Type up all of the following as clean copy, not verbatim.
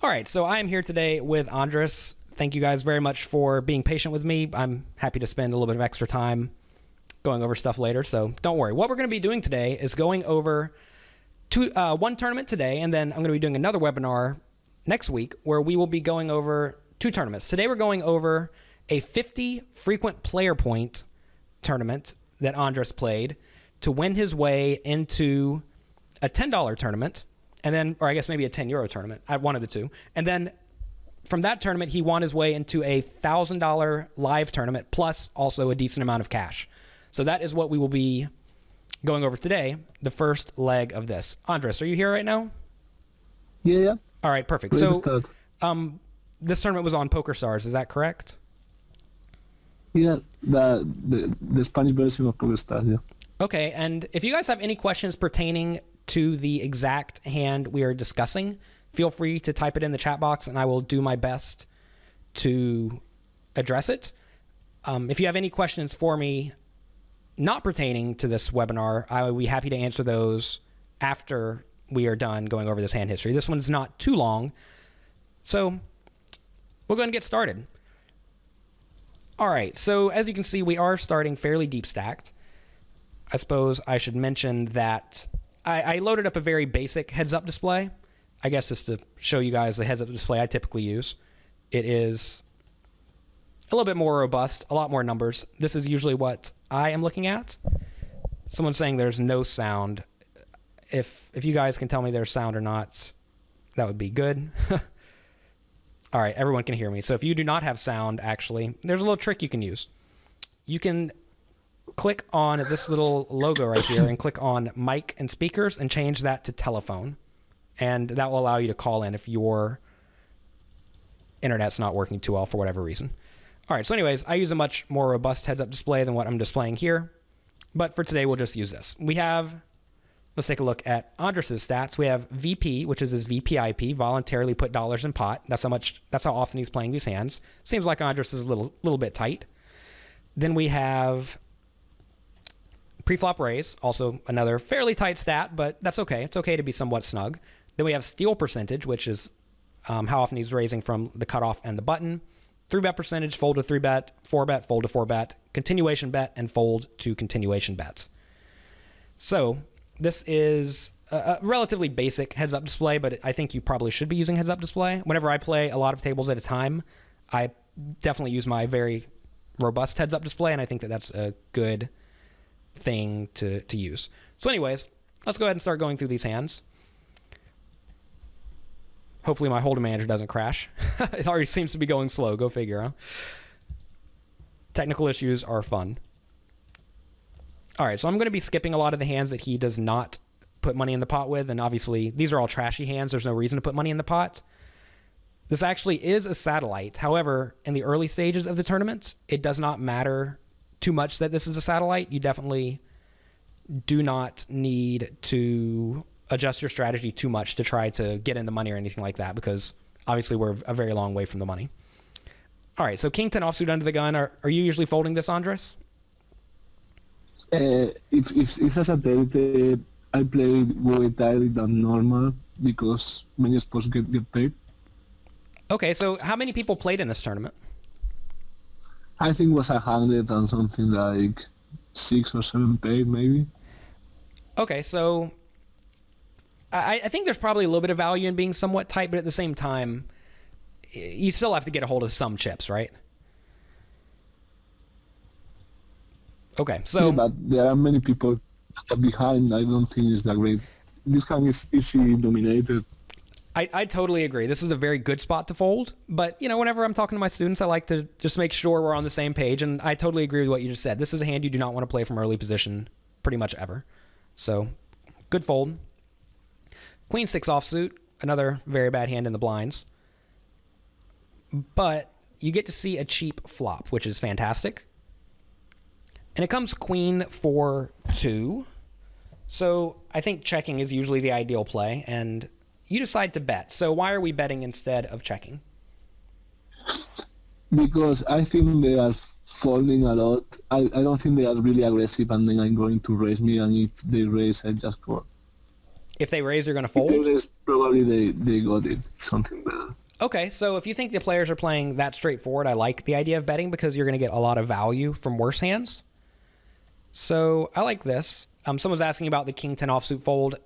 All right, so I am here today with Andres. Thank you guys very much for being patient with me. I'm happy to spend a little bit of extra time going over stuff later, so don't worry. What we're going to be doing today is going over one tournament today, and then I'm going to be doing another webinar next week where we will be going over two tournaments. Today we're going over a 50 frequent player point tournament that Andres played to win his way into a $10 tournament, and then, or I guess maybe a €10 tournament, one of the two. And then from that tournament, he won his way into a $1,000 live tournament, plus also a decent amount of cash. So that is what we will be going over today, the first leg of this. Andres, are you here right now? Yeah. All right, perfect. So this tournament was on PokerStars, is that correct? Yeah, the Spanish version of PokerStars, yeah. Okay, and if you guys have any questions pertaining to the exact hand we are discussing, feel free to type it in the chat box and I will do my best to address it. If you have any questions for me not pertaining to this webinar, I will be happy to answer those after we are done going over this hand history. This one's not too long, so we'll go ahead and get started. All right, so as you can see, we are starting fairly deep stacked. I suppose I should mention that I loaded up a very basic heads-up display. I guess just to show you guys the heads-up display I typically use. It is a little bit more robust, a lot more numbers. This is usually what I am looking at. Someone's saying there's no sound. If you guys can tell me there's sound or not, that would be good. All right, everyone can hear me. So if you do not have sound, actually, there's a little trick you can use. You can click on this little logo right here and click on mic and speakers and change that to telephone. And that will allow you to call in if your internet's not working too well for whatever reason. All right, so anyways, I use a much more robust heads-up display than what I'm displaying here. But for today, we'll just use this. We have, let's take a look at Andres' stats. We have VP, which is his VPIP, voluntarily put dollars in pot. That's how often he's playing these hands. Seems like Andres is a little bit tight. Then we have pre-flop raise, also another fairly tight stat, but that's okay. It's okay to be somewhat snug. Then we have steal percentage, which is how often he's raising from the cutoff and the button. 3-bet percentage, fold to 3-bet, 4-bet, fold to 4-bet, continuation bet, and fold to continuation bets. So this is a relatively basic heads-up display, but I think you probably should be using heads-up display. Whenever I play a lot of tables at a time, I definitely use my very robust heads-up display, and I think that that's a good thing to use. So anyways, let's go ahead and start going through these hands. Hopefully my hold'em manager doesn't crash. It already seems to be going slow. Go figure, huh? Technical issues are fun. All right, so I'm going to be skipping a lot of the hands that he does not put money in the pot with, and obviously these are all trashy hands. There's no reason to put money in the pot. This actually is a satellite. However, in the early stages of the tournament, it does not matter too much that this is a satellite. You definitely do not need to adjust your strategy too much to try to get in the money or anything like that, because obviously we're a very long way from the money. All right, so King 10 offsuit under the gun. Are you usually folding this, Andres? If it's a satellite, I play way tighter than normal because many spots get paid. Okay, so how many people played in this tournament? I think it was 100 and something, like 6 or 7 paid maybe. Okay, so I think there's probably a little bit of value in being somewhat tight, but at the same time, you still have to get a hold of some chips, right? Okay, so... Yeah, but there are many people behind. I don't think it's that great. This hand is easily dominated. I totally agree. This is a very good spot to fold, but you know, whenever I'm talking to my students, I like to just make sure we're on the same page, and I totally agree with what you just said. This is a hand you do not want to play from early position pretty much ever. So, good fold. Queen 6 offsuit, another very bad hand in the blinds. But you get to see a cheap flop, which is fantastic. And it comes Queen 4-2. So I think checking is usually the ideal play, and you decide to bet. So why are we betting instead of checking? Because I think they are folding a lot. I don't think they are really aggressive, and then I'm going to raise me, and if they raise, I just fold. If they raise, you're going to If fold? they raise, probably they got it, something better. Okay, so if you think the players are playing that straightforward, I like the idea of betting because you're going to get a lot of value from worse hands. So I like this. Someone's asking about the king 10 offsuit fold.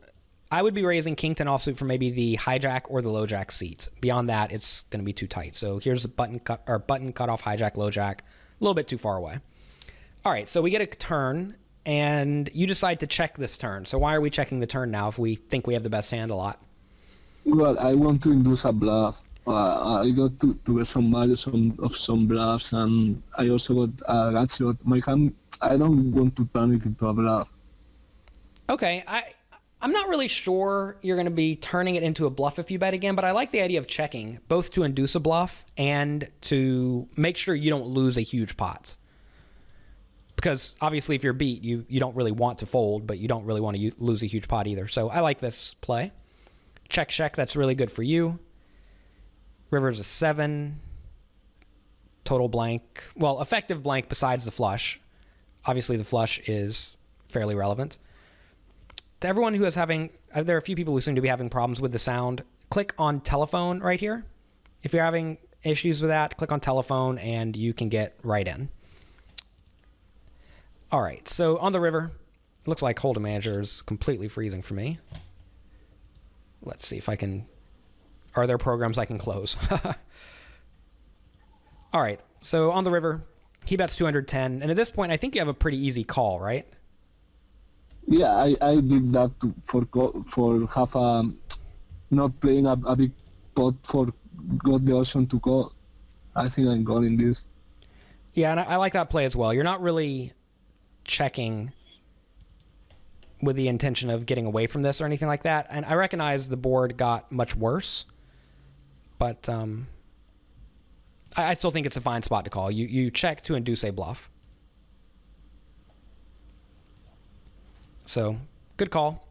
I would be raising king 10 offsuit for maybe the hijack or the lowjack seat. Beyond that, it's going to be too tight. So here's a button cut off hijack, lowjack, a little bit too far away. All right, so we get a turn, and you decide to check this turn. So why are we checking the turn now if we think we have the best hand a lot? Well, I want to induce a bluff. I got to get some value of some bluffs, and I also got a gut shot. My hand, I don't want to turn it into a bluff. Okay, I'm not really sure you're going to be turning it into a bluff if you bet again, but I like the idea of checking, both to induce a bluff and to make sure you don't lose a huge pot. Because obviously if you're beat, you don't really want to fold, but you don't really want to lose a huge pot either. So I like this play. Check, check, that's really good for you. River's a 7. Total blank. Well, effective blank besides the flush. Obviously the flush is fairly relevant. To everyone who is having, there are a few people who seem to be having problems with the sound, click on telephone right here. If you're having issues with that, click on telephone and you can get right in. All right, so on the river, looks like Hold'em Manager is completely freezing for me. Let's see if I can, are there programs I can close? All right, so on the river, he bets 210, and at this point, I think you have a pretty easy call, right? Yeah, I did that for half a, not playing a big pot for got the option to call. I think I'm calling this. Yeah, and I like that play as well. You're not really checking with the intention of getting away from this or anything like that. And I recognize the board got much worse, but I still think it's a fine spot to call. You check to induce a bluff. So, good call.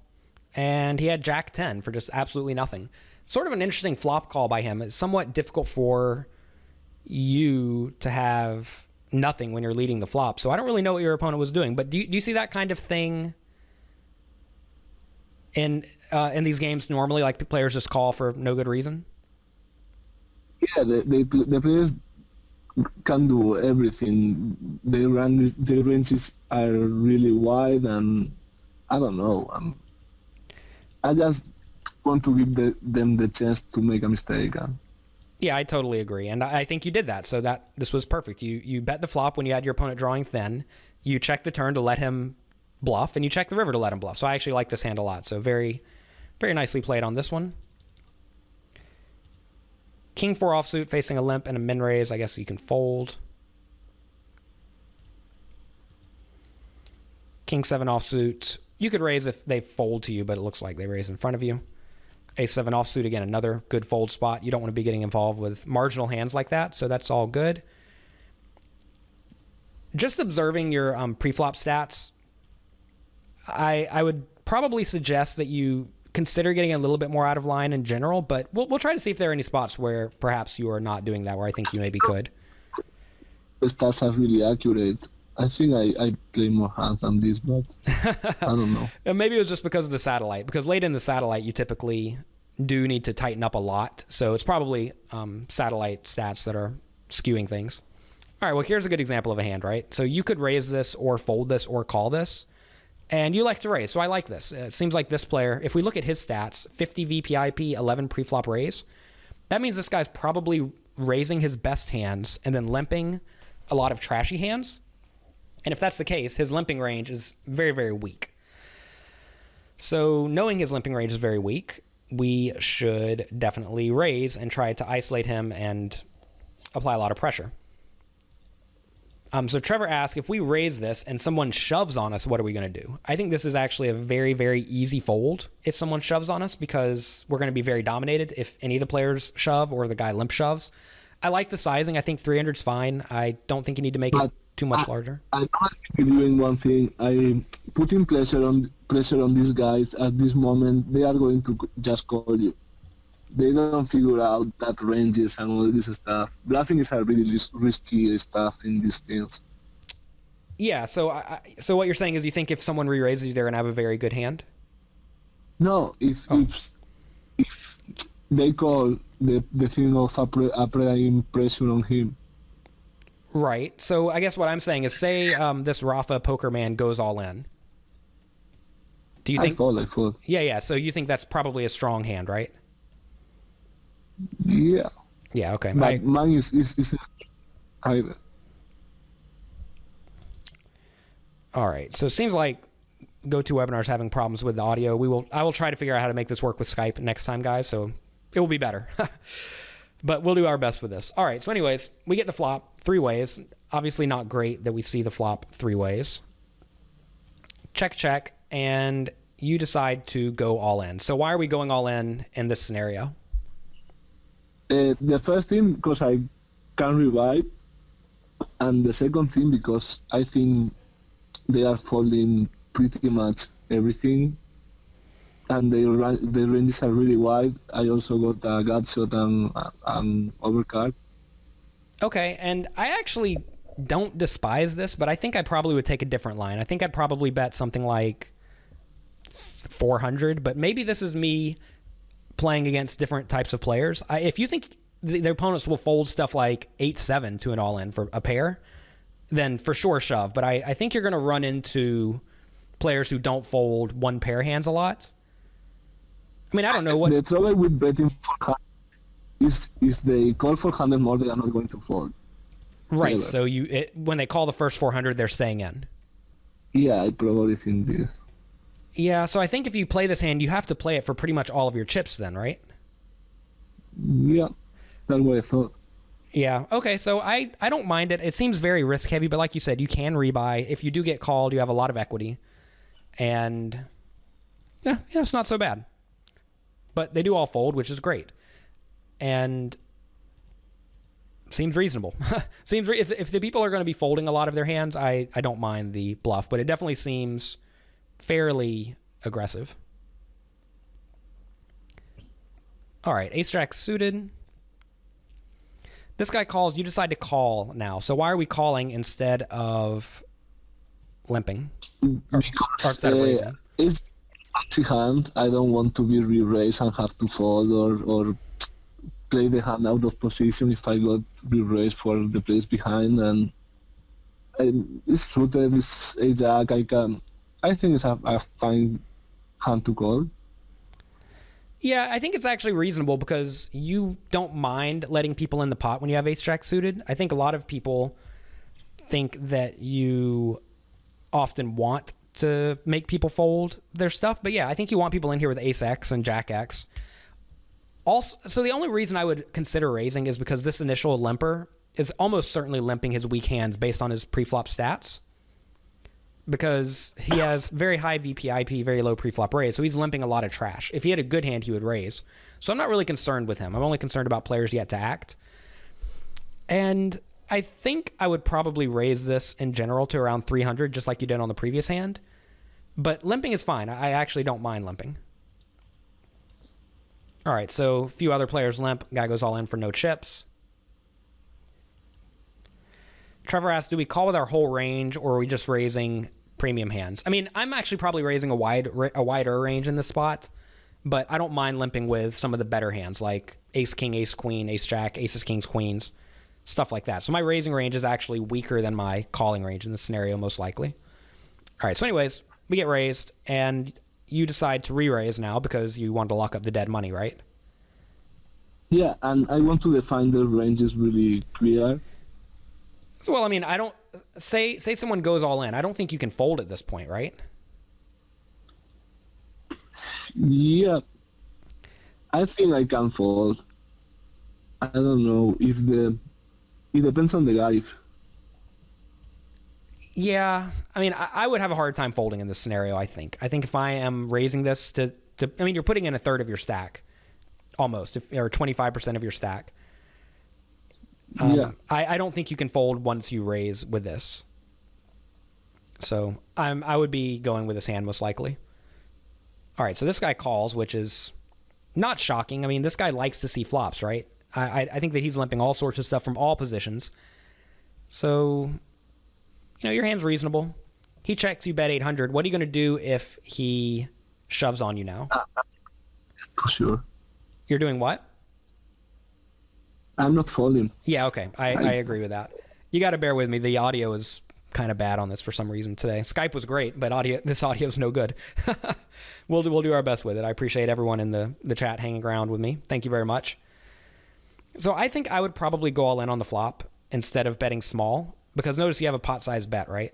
And he had Jack 10 for just absolutely nothing. Sort of an interesting flop call by him. It's somewhat difficult for you to have nothing when you're leading the flop. So I don't really know what your opponent was doing. But do you see that kind of thing in these games normally? Like players just call for no good reason? Yeah, the players can do everything. Their ranges are really wide, and I don't know. I just want to give them the chance to make a mistake. Yeah, I totally agree. And I think you did that. So this was perfect. You bet the flop when you had your opponent drawing thin. You check the turn to let him bluff, and you check the river to let him bluff. So I actually like this hand a lot. So very, very nicely played on this one. King 4 offsuit facing a limp and a min raise. I guess you can fold. King 7 offsuit. You could raise if they fold to you, but it looks like they raise in front of you. Ace 7 offsuit, again, another good fold spot. You don't want to be getting involved with marginal hands like that, so that's all good. Just observing your pre-flop stats, I would probably suggest that you consider getting a little bit more out of line in general, but we'll try to see if there are any spots where perhaps you are not doing that, where I think you maybe could. The stats are really accurate. I think I play more hands than this, but I don't know. And maybe it was just because of the satellite, because late in the satellite, you typically do need to tighten up a lot. So it's probably satellite stats that are skewing things. All right, well, here's a good example of a hand, right? So you could raise this or fold this or call this, and you like to raise. So I like this. It seems like this player, if we look at his stats, 50 VPIP, 11 preflop raise, that means this guy's probably raising his best hands and then limping a lot of trashy hands. And if that's the case, his limping range is very, very weak. So knowing his limping range is very weak, we should definitely raise and try to isolate him and apply a lot of pressure. So Trevor asked, if we raise this and someone shoves on us, what are we going to do? I think this is actually a very, very easy fold if someone shoves on us, because we're going to be very dominated if any of the players shove or the guy limp shoves. I like the sizing. I think 300 is fine. I don't think you need to make it too much larger. I might be doing one thing. I putting pressure on these guys at this moment. They are going to just call you. They don't figure out that ranges and all this stuff. Bluffing is a really risky stuff in these things. Yeah. So so what you're saying is you think if someone re-raises you, they're gonna have a very good hand. No, if they call the thing of a prime pressure on him. Right. So I guess what I'm saying is, say this Rafa poker man goes all in. Do you think? I thought. Yeah. So you think that's probably a strong hand, right? Yeah. Yeah. Okay. But mine is higher. All right. So it seems like GoToWebinar is having problems with the audio. I will try to figure out how to make this work with Skype next time, guys. So it will be better. But we'll do our best with this. All right. So anyways, we get the flop 3 ways. Obviously not great that we see the flop 3 ways. Check, and you decide to go all in. So why are we going all in this scenario? The first thing, because I can revive, and the second thing, because I think they are folding pretty much everything, and their ranges are really wide. I also got a gut shot and overcard. Okay, and I actually don't despise this, but I think I probably would take a different line. I think I'd probably bet something like 400, but maybe this is me playing against different types of players. If you think the opponents will fold stuff like 8-7 to an all-in for a pair, then for sure shove. But I think you're going to run into players who don't fold one pair hands a lot. I mean, I don't know what... The trouble with betting for is if they call for 100 more, they are not going to fold. Right, Ever. so when they call the first 400, they're staying in. Yeah, I probably think this. Yeah, so I think if you play this hand, you have to play it for pretty much all of your chips then, right? Yeah, that's what I thought. Yeah, okay, so I don't mind it. It seems very risk heavy, but like you said, you can rebuy. If you do get called, you have a lot of equity. And yeah, it's not so bad. But they do all fold, which is great. And seems reasonable. If the people are going to be folding a lot of their hands, I don't mind the bluff, but it definitely seems fairly aggressive. All right, ace-jack suited. This guy calls. You decide to call now. So why are we calling instead of limping? Or instead of raising? It's a hand. I don't want to be re-raised and have to fold or play the hand out of position if I got re-raised for the place behind. And it's suited. It's a jack. I think it's a fine hand to call. Yeah, I think it's actually reasonable because you don't mind letting people in the pot when you have ace-jack suited. I think a lot of people think that you often want to make people fold their stuff. But yeah, I think you want people in here with ace-x and jack-x. Also, so the only reason I would consider raising is because this initial limper is almost certainly limping his weak hands based on his pre-flop stats. Because he has very high VPIP, very low pre-flop raise, so he's limping a lot of trash. If he had a good hand, he would raise. So I'm not really concerned with him. I'm only concerned about players yet to act. And I think I would probably raise this in general to around 300, just like you did on the previous hand. But limping is fine. I actually don't mind limping. All right, so a few other players limp. Guy goes all in for no chips. Trevor asks, do we call with our whole range, or are we just raising premium hands? I mean, I'm actually probably raising a wider range in this spot, but I don't mind limping with some of the better hands, like ace-king, ace-queen, ace-jack, aces, kings, queens, stuff like that. So my raising range is actually weaker than my calling range in this scenario, most likely. All right, so anyways, we get raised, and you decide to re-raise now because you want to lock up the dead money, right? Yeah, and I want to define the ranges really clear. So, well, I mean, I don't... Say someone goes all in. I don't think you can fold at this point, right? Yeah. I think I can fold. I don't know if it depends on the guy. Yeah, I mean, I would have a hard time folding in this scenario, I think. I think if I am raising this to I mean, you're putting in a third of your stack, almost, or 25% of your stack. Yeah. I don't think you can fold once you raise with this. So I would be going with this hand most likely. All right, so this guy calls, which is not shocking. I mean, this guy likes to see flops, right? I think that he's limping all sorts of stuff from all positions. So, you know, your hand's reasonable. He checks, you bet 800. What are you going to do if he shoves on you now. For sure. You're doing what? I'm not folding. Yeah, okay. I agree with that. You got to bear with me. The audio is kind of bad on this for some reason today. Skype was great, but this audio is no good. We'll do our best with it. I appreciate everyone in the chat hanging around with me. Thank you very much. So I think I would probably go all in on the flop instead of betting small, because notice you have a pot-sized bet, right?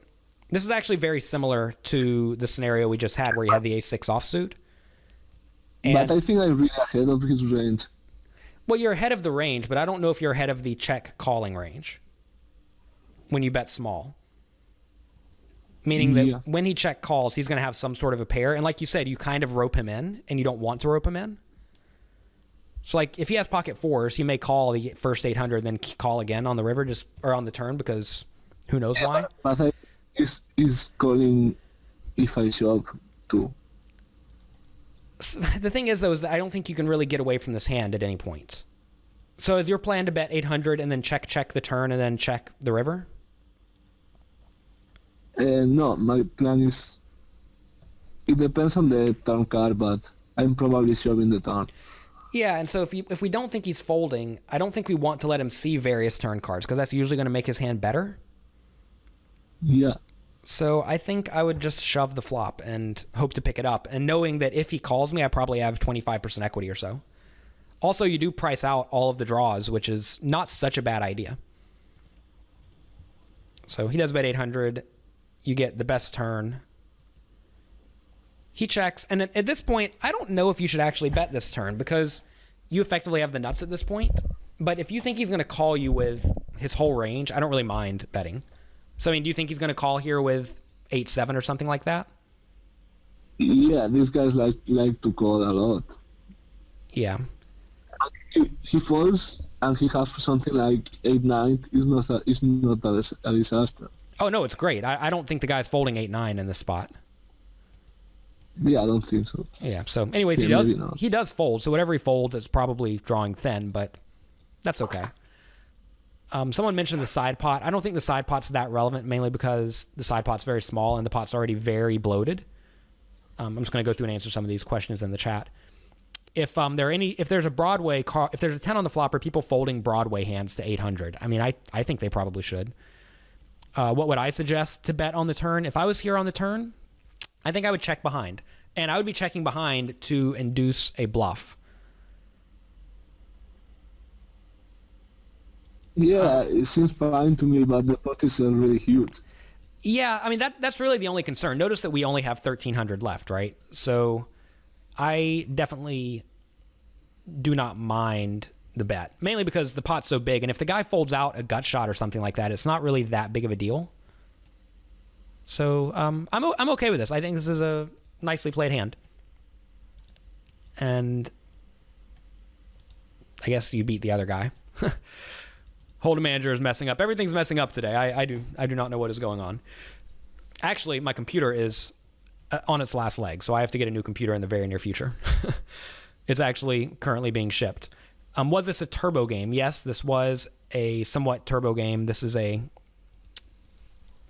This is actually very similar to the scenario we just had where you had the ace-6 offsuit. But I think I'm really ahead of his range. Well, you're ahead of the range, but I don't know if you're ahead of the check calling range when you bet small. Meaning that when he check calls, he's going to have some sort of a pair. And like you said, you kind of rope him in, and you don't want to rope him in. So like if he has pocket fours, he may call the first 800, then call again on the river or on the turn, because who knows why. But he's calling if I shove too. The thing is, though, is that I don't think you can really get away from this hand at any point. So is your plan to bet 800 and then check the turn and then check the river? No, my plan is... It depends on the turn card, but I'm probably shoving the turn. Yeah, and so if we don't think he's folding, I don't think we want to let him see various turn cards, because that's usually going to make his hand better. Yeah. So I think I would just shove the flop and hope to pick it up, and knowing that if he calls me, I probably have 25% equity or so. Also, you do price out all of the draws, which is not such a bad idea. So he does bet 800. You get the best turn. He checks, and at this point, I don't know if you should actually bet this turn, because you effectively have the nuts at this point. But if you think he's going to call you with his whole range, I don't really mind betting. So, I mean, do you think he's going to call here with 8-7 or something like that? Yeah, these guys like to call a lot. Yeah. He falls and he has something like 8-9. It's not a disaster. Oh, no, it's great. I don't think the guy's folding 8-9 in this spot. Yeah, I don't think so. Yeah, so anyways, he does fold. So whatever he folds, it's probably drawing thin, but that's okay. Someone mentioned the side pot. I don't think the side pot's that relevant, mainly because the side pot's very small and the pot's already very bloated. I'm just going to go through and answer some of these questions in the chat. If there's a Broadway if there's a 10 on the flop, are people folding Broadway hands to 800? I mean, I think they probably should. What would I suggest to bet on the turn? If I was here on the turn, I think I would check behind, and I would be checking behind to induce a bluff. Yeah, it seems fine to me, but the pot is really huge. Yeah, I mean, that's really the only concern. Notice that we only have 1,300 left, right? So I definitely do not mind the bet, mainly because the pot's so big, and if the guy folds out a gut shot or something like that, it's not really that big of a deal. So I'm okay with this. I think this is a nicely played hand. And I guess you beat the other guy. Hold'em manager is messing up. Everything's messing up today. I do not know what is going on. Actually, my computer is on its last leg, so I have to get a new computer in the very near future. It's actually currently being shipped. Was this a turbo game? Yes, this was a somewhat turbo game. This is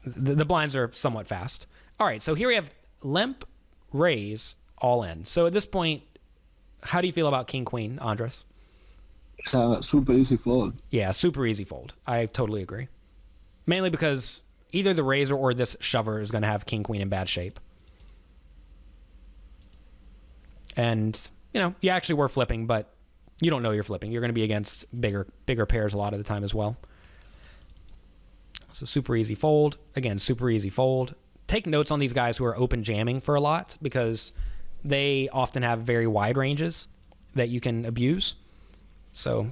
the blinds are somewhat fast. All right, so here we have limp, raise, all in. So at this point, how do you feel about king, queen, Andres? It's a super easy fold. Yeah, super easy fold. I totally agree. Mainly because either the raiser or this shover is going to have king, queen in bad shape. And, you actually were flipping, but you don't know you're flipping. You're going to be against bigger pairs a lot of the time as well. So super easy fold. Again, super easy fold. Take notes on these guys who are open jamming for a lot, because they often have very wide ranges that you can abuse. So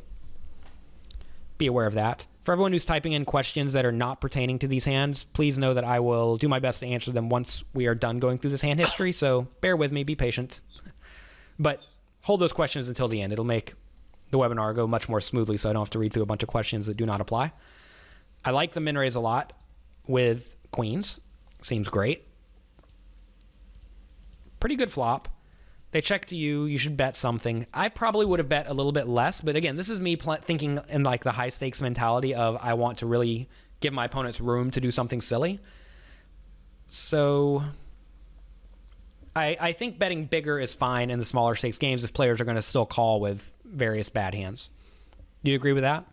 be aware of that. For everyone who's typing in questions that are not pertaining to these hands, please know that I will do my best to answer them once we are done going through this hand history. So bear with me, be patient. But hold those questions until the end. It'll make the webinar go much more smoothly, so I don't have to read through a bunch of questions that do not apply. I like the min raise a lot with queens. Seems great. Pretty good flop. They check to you. You should bet something. I probably would have bet a little bit less, but again, this is me thinking in like the high stakes mentality of I want to really give my opponents room to do something silly. So I think betting bigger is fine in the smaller stakes games if players are going to still call with various bad hands. Do you agree with that?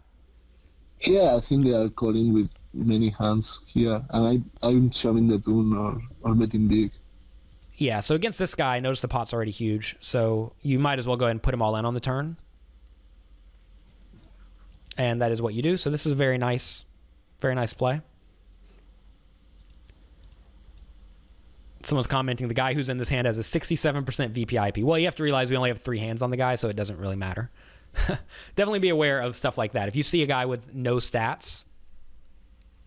Yeah, I think they are calling with many hands here, and I'm shoving the turn or betting big. Yeah, so against this guy, notice the pot's already huge, so you might as well go ahead and put him all in on the turn. And that is what you do. So this is a very nice play. Someone's commenting the guy who's in this hand has a 67% VPIP. Well, you have to realize we only have 3 hands on the guy, so it doesn't really matter. Definitely be aware of stuff like that. If you see a guy with no stats,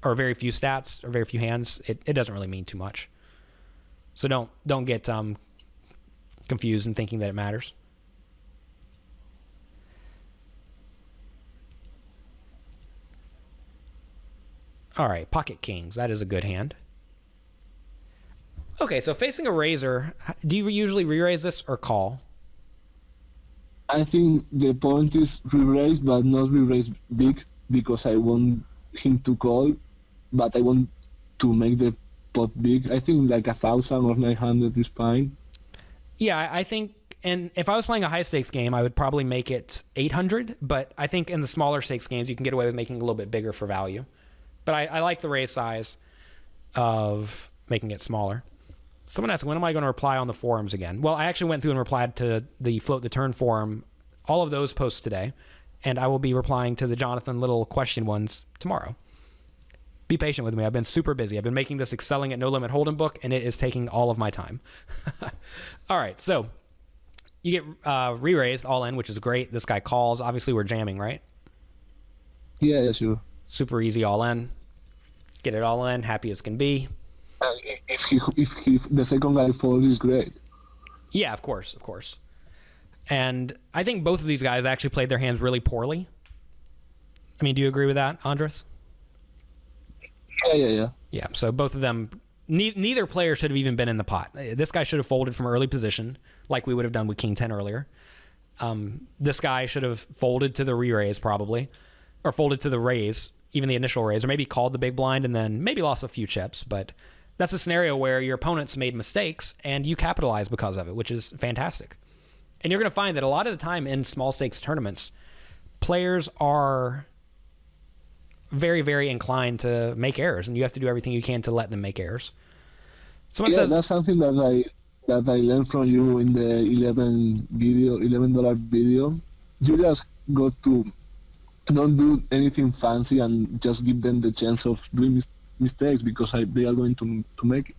or very few stats, or very few hands, it doesn't really mean too much. So don't get confused in thinking that it matters. All right, pocket kings. That is a good hand. Okay, so facing a razor, do you usually re-raise this or call? I think the point is re-raise, but not re-raise big, because I want him to call, but I want to make the pot big. I think like 1,000 or 900 is fine. Yeah, I think, and if I was playing a high stakes game, I would probably make it 800, but I think in the smaller stakes games, you can get away with making it a little bit bigger for value. But I like the raise size of making it smaller. Someone asked, when am I going to reply on the forums again? Well, I actually went through and replied to the Float the Turn forum, all of those posts today, and I will be replying to the Jonathan Little question ones tomorrow. Be patient with me. I've been super busy. I've been making this Excelling at No Limit Hold'em book, and it is taking all of my time. All right, so you get re-raised all in, which is great. This guy calls. Obviously, we're jamming, right? Yeah, sure. Super easy all in. Get it all in. Happy as can be. If the second guy falls, is great. Yeah, of course. And I think both of these guys actually played their hands really poorly. I mean, do you agree with that, Andres? Yeah. Yeah, so both of them, neither player should have even been in the pot. This guy should have folded from early position, like we would have done with King 10 earlier. This guy should have folded to the re-raise probably, or folded to the raise, even the initial raise, or maybe called the big blind and then maybe lost a few chips. But that's a scenario where your opponents made mistakes and you capitalize because of it, which is fantastic. And you're going to find that a lot of the time in small stakes tournaments, players are very, very inclined to make errors, and you have to do everything you can to let them make errors. Someone says that's something that I learned from you in the $11 video. You just got to don't do anything fancy and just give them the chance of doing mistakes, because they are going to make it.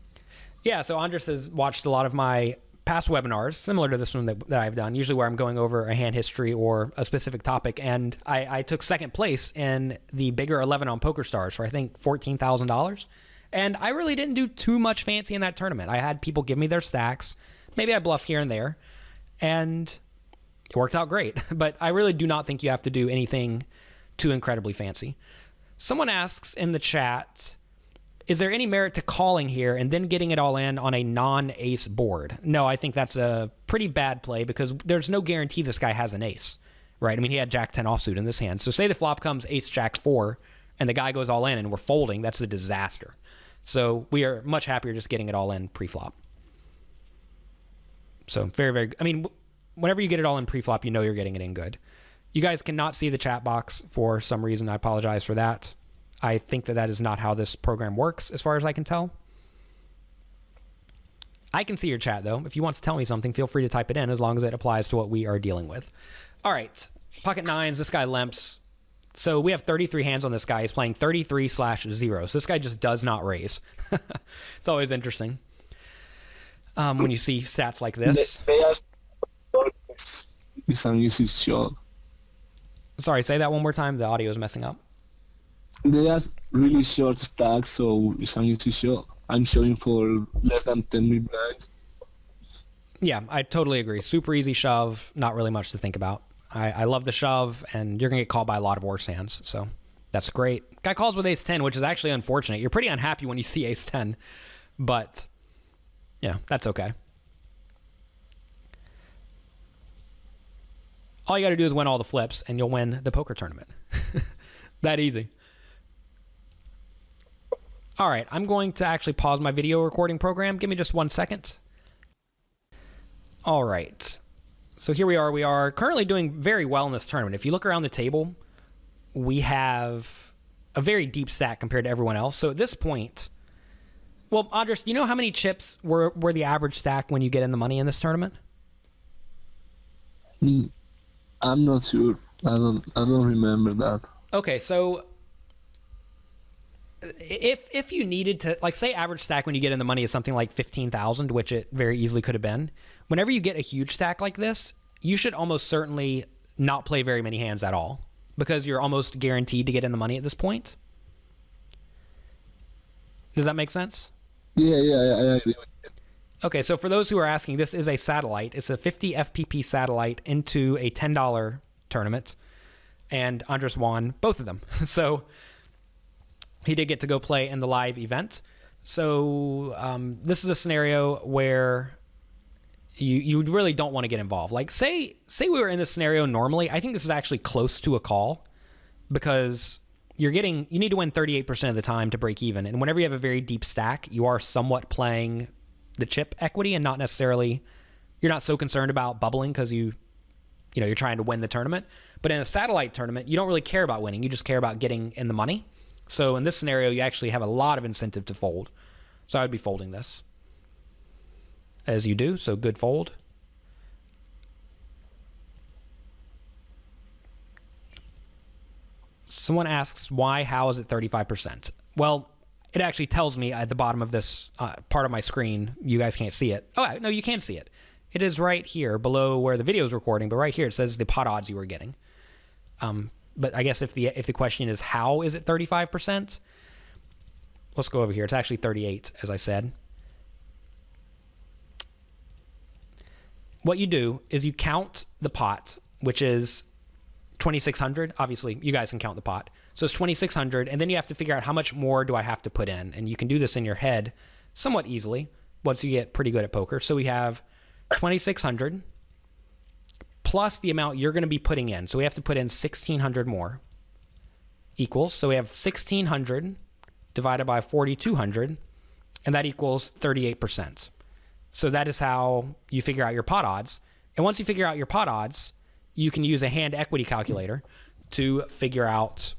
Yeah, so Andres has watched a lot of my past webinars, similar to this one that I've done, usually where I'm going over a hand history or a specific topic, and I took second place in the bigger 11 on PokerStars for I think $14,000, and I really didn't do too much fancy in that tournament. I had people give me their stacks, maybe I bluffed here and there, and it worked out great. But I really do not think you have to do anything too incredibly fancy. Someone asks in the chat, is there any merit to calling here and then getting it all in on a non-ace board? No, I think that's a pretty bad play, because there's no guarantee this guy has an ace, right? I mean, he had Jack 10 offsuit in this hand. So say the flop comes ace Jack 4 and the guy goes all in and we're folding, that's a disaster. So we are much happier just getting it all in pre-flop. So very, very, I mean, whenever you get it all in pre-flop, you know you're getting it in good. You guys cannot see the chat box for some reason. I apologize for that. I think that is not how this program works, as far as I can tell. I can see your chat, though. If you want to tell me something, feel free to type it in, as long as it applies to what we are dealing with. All right, pocket nines. This guy limps. So we have 33 hands on this guy. He's playing 33/0. So this guy just does not raise. It's always interesting when you see stats like this. It's an easy shot. Sorry, say that one more time. The audio is messing up. They are really short stacks, so it's an easy shot. I'm showing for less than 10 big blinds. Yeah, I totally agree. Super easy shove, not really much to think about. I love the shove, and you're going to get called by a lot of worse hands, so that's great. Guy calls with ace 10, which is actually unfortunate. You're pretty unhappy when you see ace 10, but yeah, that's okay. All you got to do is win all the flips, and you'll win the poker tournament. That easy. All right, I'm going to actually pause my video recording program. Give me just 1 second. All right. So here we are. We are currently doing very well in this tournament. If you look around the table, we have a very deep stack compared to everyone else. So at this point, well, Andres, do you know how many chips were the average stack when you get in the money in this tournament? I'm not sure. I don't remember that. Okay, so if you needed to, like, say average stack when you get in the money is something like 15,000, which it very easily could have been. Whenever you get a huge stack like this, you should almost certainly not play very many hands at all, because you're almost guaranteed to get in the money at this point. Does that make sense? Yeah, I agree with you. Okay, so for those who are asking, this is a satellite. It's a 50 FPP satellite into a $10 tournament, and Andres won both of them. So he did get to go play in the live event. So this is a scenario where you really don't want to get involved. Like, say we were in this scenario normally. I think this is actually close to a call, because you need to win 38% of the time to break even. And whenever you have a very deep stack, you are somewhat playing the chip equity and not necessarily, you're not so concerned about bubbling because you're trying to win the tournament. But in a satellite tournament, you don't really care about winning. You just care about getting in the money. So in this scenario, you actually have a lot of incentive to fold. So I would be folding this, as you do. So good fold. Someone asks, how is it 35%? Well, it actually tells me at the bottom of this part of my screen. You guys can't see it. Oh, no, you can see it. It is right here below where the video is recording, but right here it says the pot odds you were getting. But I guess if the question is how is it 35%, let's go over here. It's actually 38, as I said. What you do is you count the pot, which is 2,600. Obviously, you guys can count the pot. So it's 2,600, and then you have to figure out how much more do I have to put in. And you can do this in your head somewhat easily once you get pretty good at poker. So we have 2,600 plus the amount you're going to be putting in. So we have to put in 1,600 more equals. So we have 1,600 divided by 4,200, and that equals 38%. So that is how you figure out your pot odds. And once you figure out your pot odds, you can use a hand equity calculator to figure out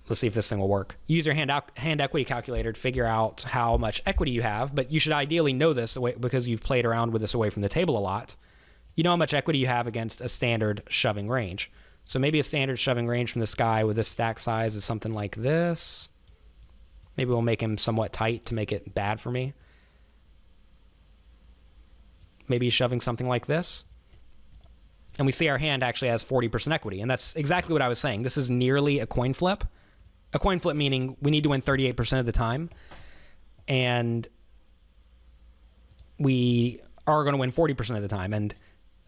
let's see if this thing will work. Use your hand equity calculator to figure out how much equity you have, but you should ideally know this because you've played around with this away from the table a lot. You know how much equity you have against a standard shoving range. So maybe a standard shoving range from this guy with this stack size is something like this. Maybe we'll make him somewhat tight to make it bad for me. Maybe he's shoving something like this. And we see our hand actually has 40% equity. And that's exactly what I was saying. This is nearly a coin flip. A coin flip meaning we need to win 38% of the time. And we are going to win 40% of the time. And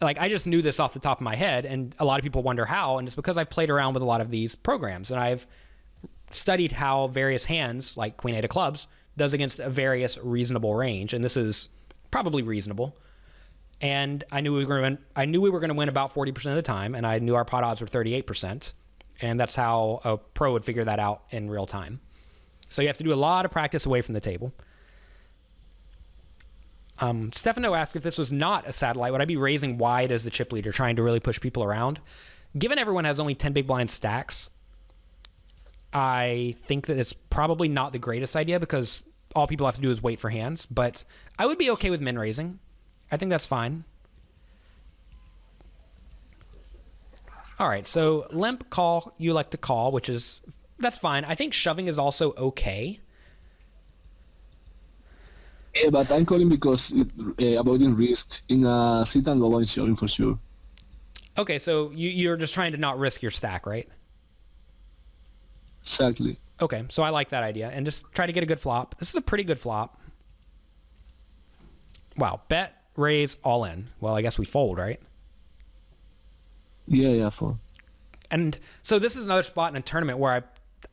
like, I just knew this off the top of my head. And a lot of people wonder how. And it's because I've played around with a lot of these programs. And I've studied how various hands, like Queen Eight of Clubs, does against a various reasonable range. And this is probably reasonable. And I knew we were going to win about 40% of the time, and I knew our pot odds were 38%, and that's how a pro would figure that out in real time. So you have to do a lot of practice away from the table. Stefano asked if this was not a satellite, would I be raising wide as the chip leader, trying to really push people around? Given everyone has only 10 big blind stacks, I think that it's probably not the greatest idea because all people have to do is wait for hands, but I would be okay with min raising. I think that's fine. All right, so limp call, you like to call, that's fine. I think shoving is also okay. Yeah, but I'm calling because avoiding risk in a sit and go and shoving for sure. Okay, so you're just trying to not risk your stack, right? Exactly. Okay, so I like that idea. And just try to get a good flop. This is a pretty good flop. Wow, bet. Raise, all in. Well, I guess we fold, right? Yeah, fold. And so this is another spot in a tournament where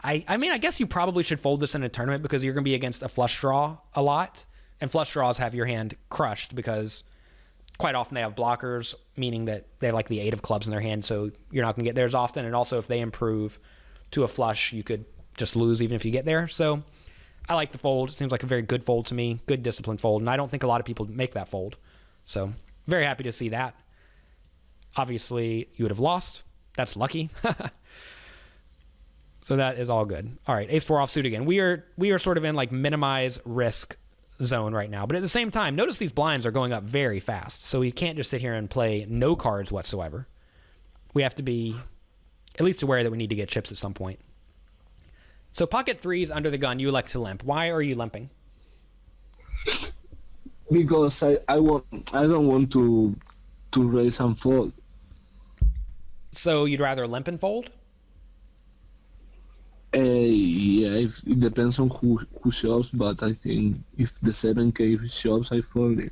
I mean, I guess you probably should fold this in a tournament because you're going to be against a flush draw a lot. And flush draws have your hand crushed because quite often they have blockers, meaning that they have like the 8 of clubs in their hand, so you're not going to get theirs often. And also if they improve to a flush, you could just lose even if you get there. So I like the fold. It seems like a very good fold to me, good disciplined fold, and I don't think a lot of people make that fold. So very happy to see that. Obviously, you would have lost. That's lucky. So that is all good. All right, ace-4 offsuit again. We are sort of in like minimize risk zone right now. But at the same time, notice these blinds are going up very fast. So we can't just sit here and play no cards whatsoever. We have to be at least aware that we need to get chips at some point. So pocket threes under the gun, you elect to limp. Why are you limping? Because I don't want to raise and fold. So you'd rather limp and fold? Yeah, it depends on who shoves, but I think if the 7K shoves, I fold it.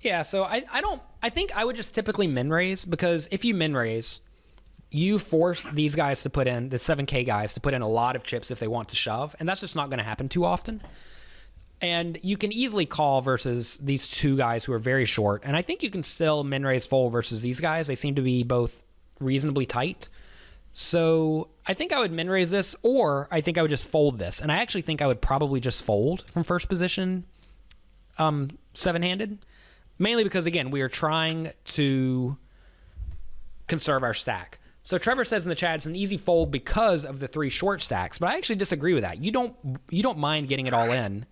Yeah, so I think I would just typically min raise, because if you min raise, you force these guys to put in, the 7K guys, to put in a lot of chips if they want to shove, and that's just not going to happen too often. And you can easily call versus these two guys who are very short, and I think you can still min raise fold versus these guys. They seem to be both reasonably tight. So I think I would min raise this, or I think I would just fold this. And I actually think I would probably just fold from first position seven-handed, mainly because, again, we are trying to conserve our stack. So Trevor says in the chat it's an easy fold because of the 3 short stacks, but I actually disagree with that. You don't mind getting it all in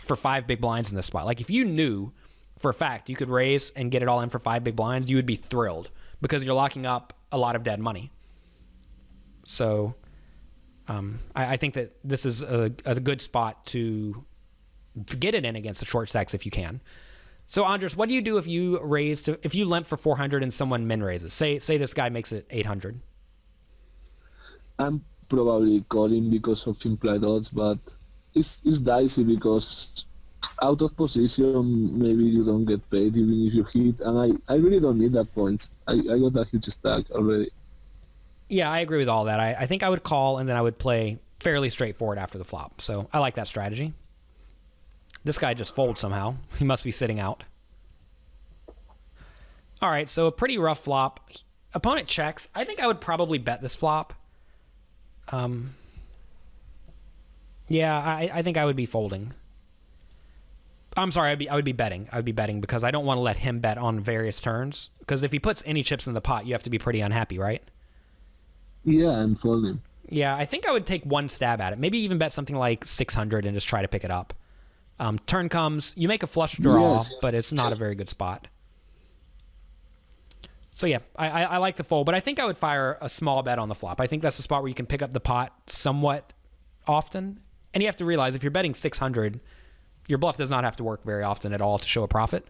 for 5 big blinds in this spot. Like if you knew for a fact you could raise and get it all in for 5 big blinds, you would be thrilled because you're locking up a lot of dead money. So I think that this is a good spot to get it in against the short stacks if you can. So Andres, what do you do if you if you limp for 400 and someone min raises? Say this guy makes it 800. I'm probably calling because of implied odds, but it's dicey because out of position maybe you don't get paid even if you hit, and I really don't need that points. I got a huge stack already. Yeah, I agree with all that. I think I would call and then I would play fairly straightforward after the flop. So I like that strategy. This guy just folds somehow. He must be sitting out. All right, so a pretty rough flop. Opponent checks. I think I would probably bet this flop. Yeah, I think I would be folding. I'm sorry, I would be betting. I would be betting because I don't want to let him bet on various turns. Because if he puts any chips in the pot, you have to be pretty unhappy, right? Yeah, I'm folding. Yeah, I think I would take one stab at it. Maybe even bet something like 600 and just try to pick it up. Turn comes, you make a flush draw, yes. But it's not a very good spot. So yeah, I like the fold, but I think I would fire a small bet on the flop. I think that's the spot where you can pick up the pot somewhat often. And you have to realize if you're betting 600, your bluff does not have to work very often at all to show a profit.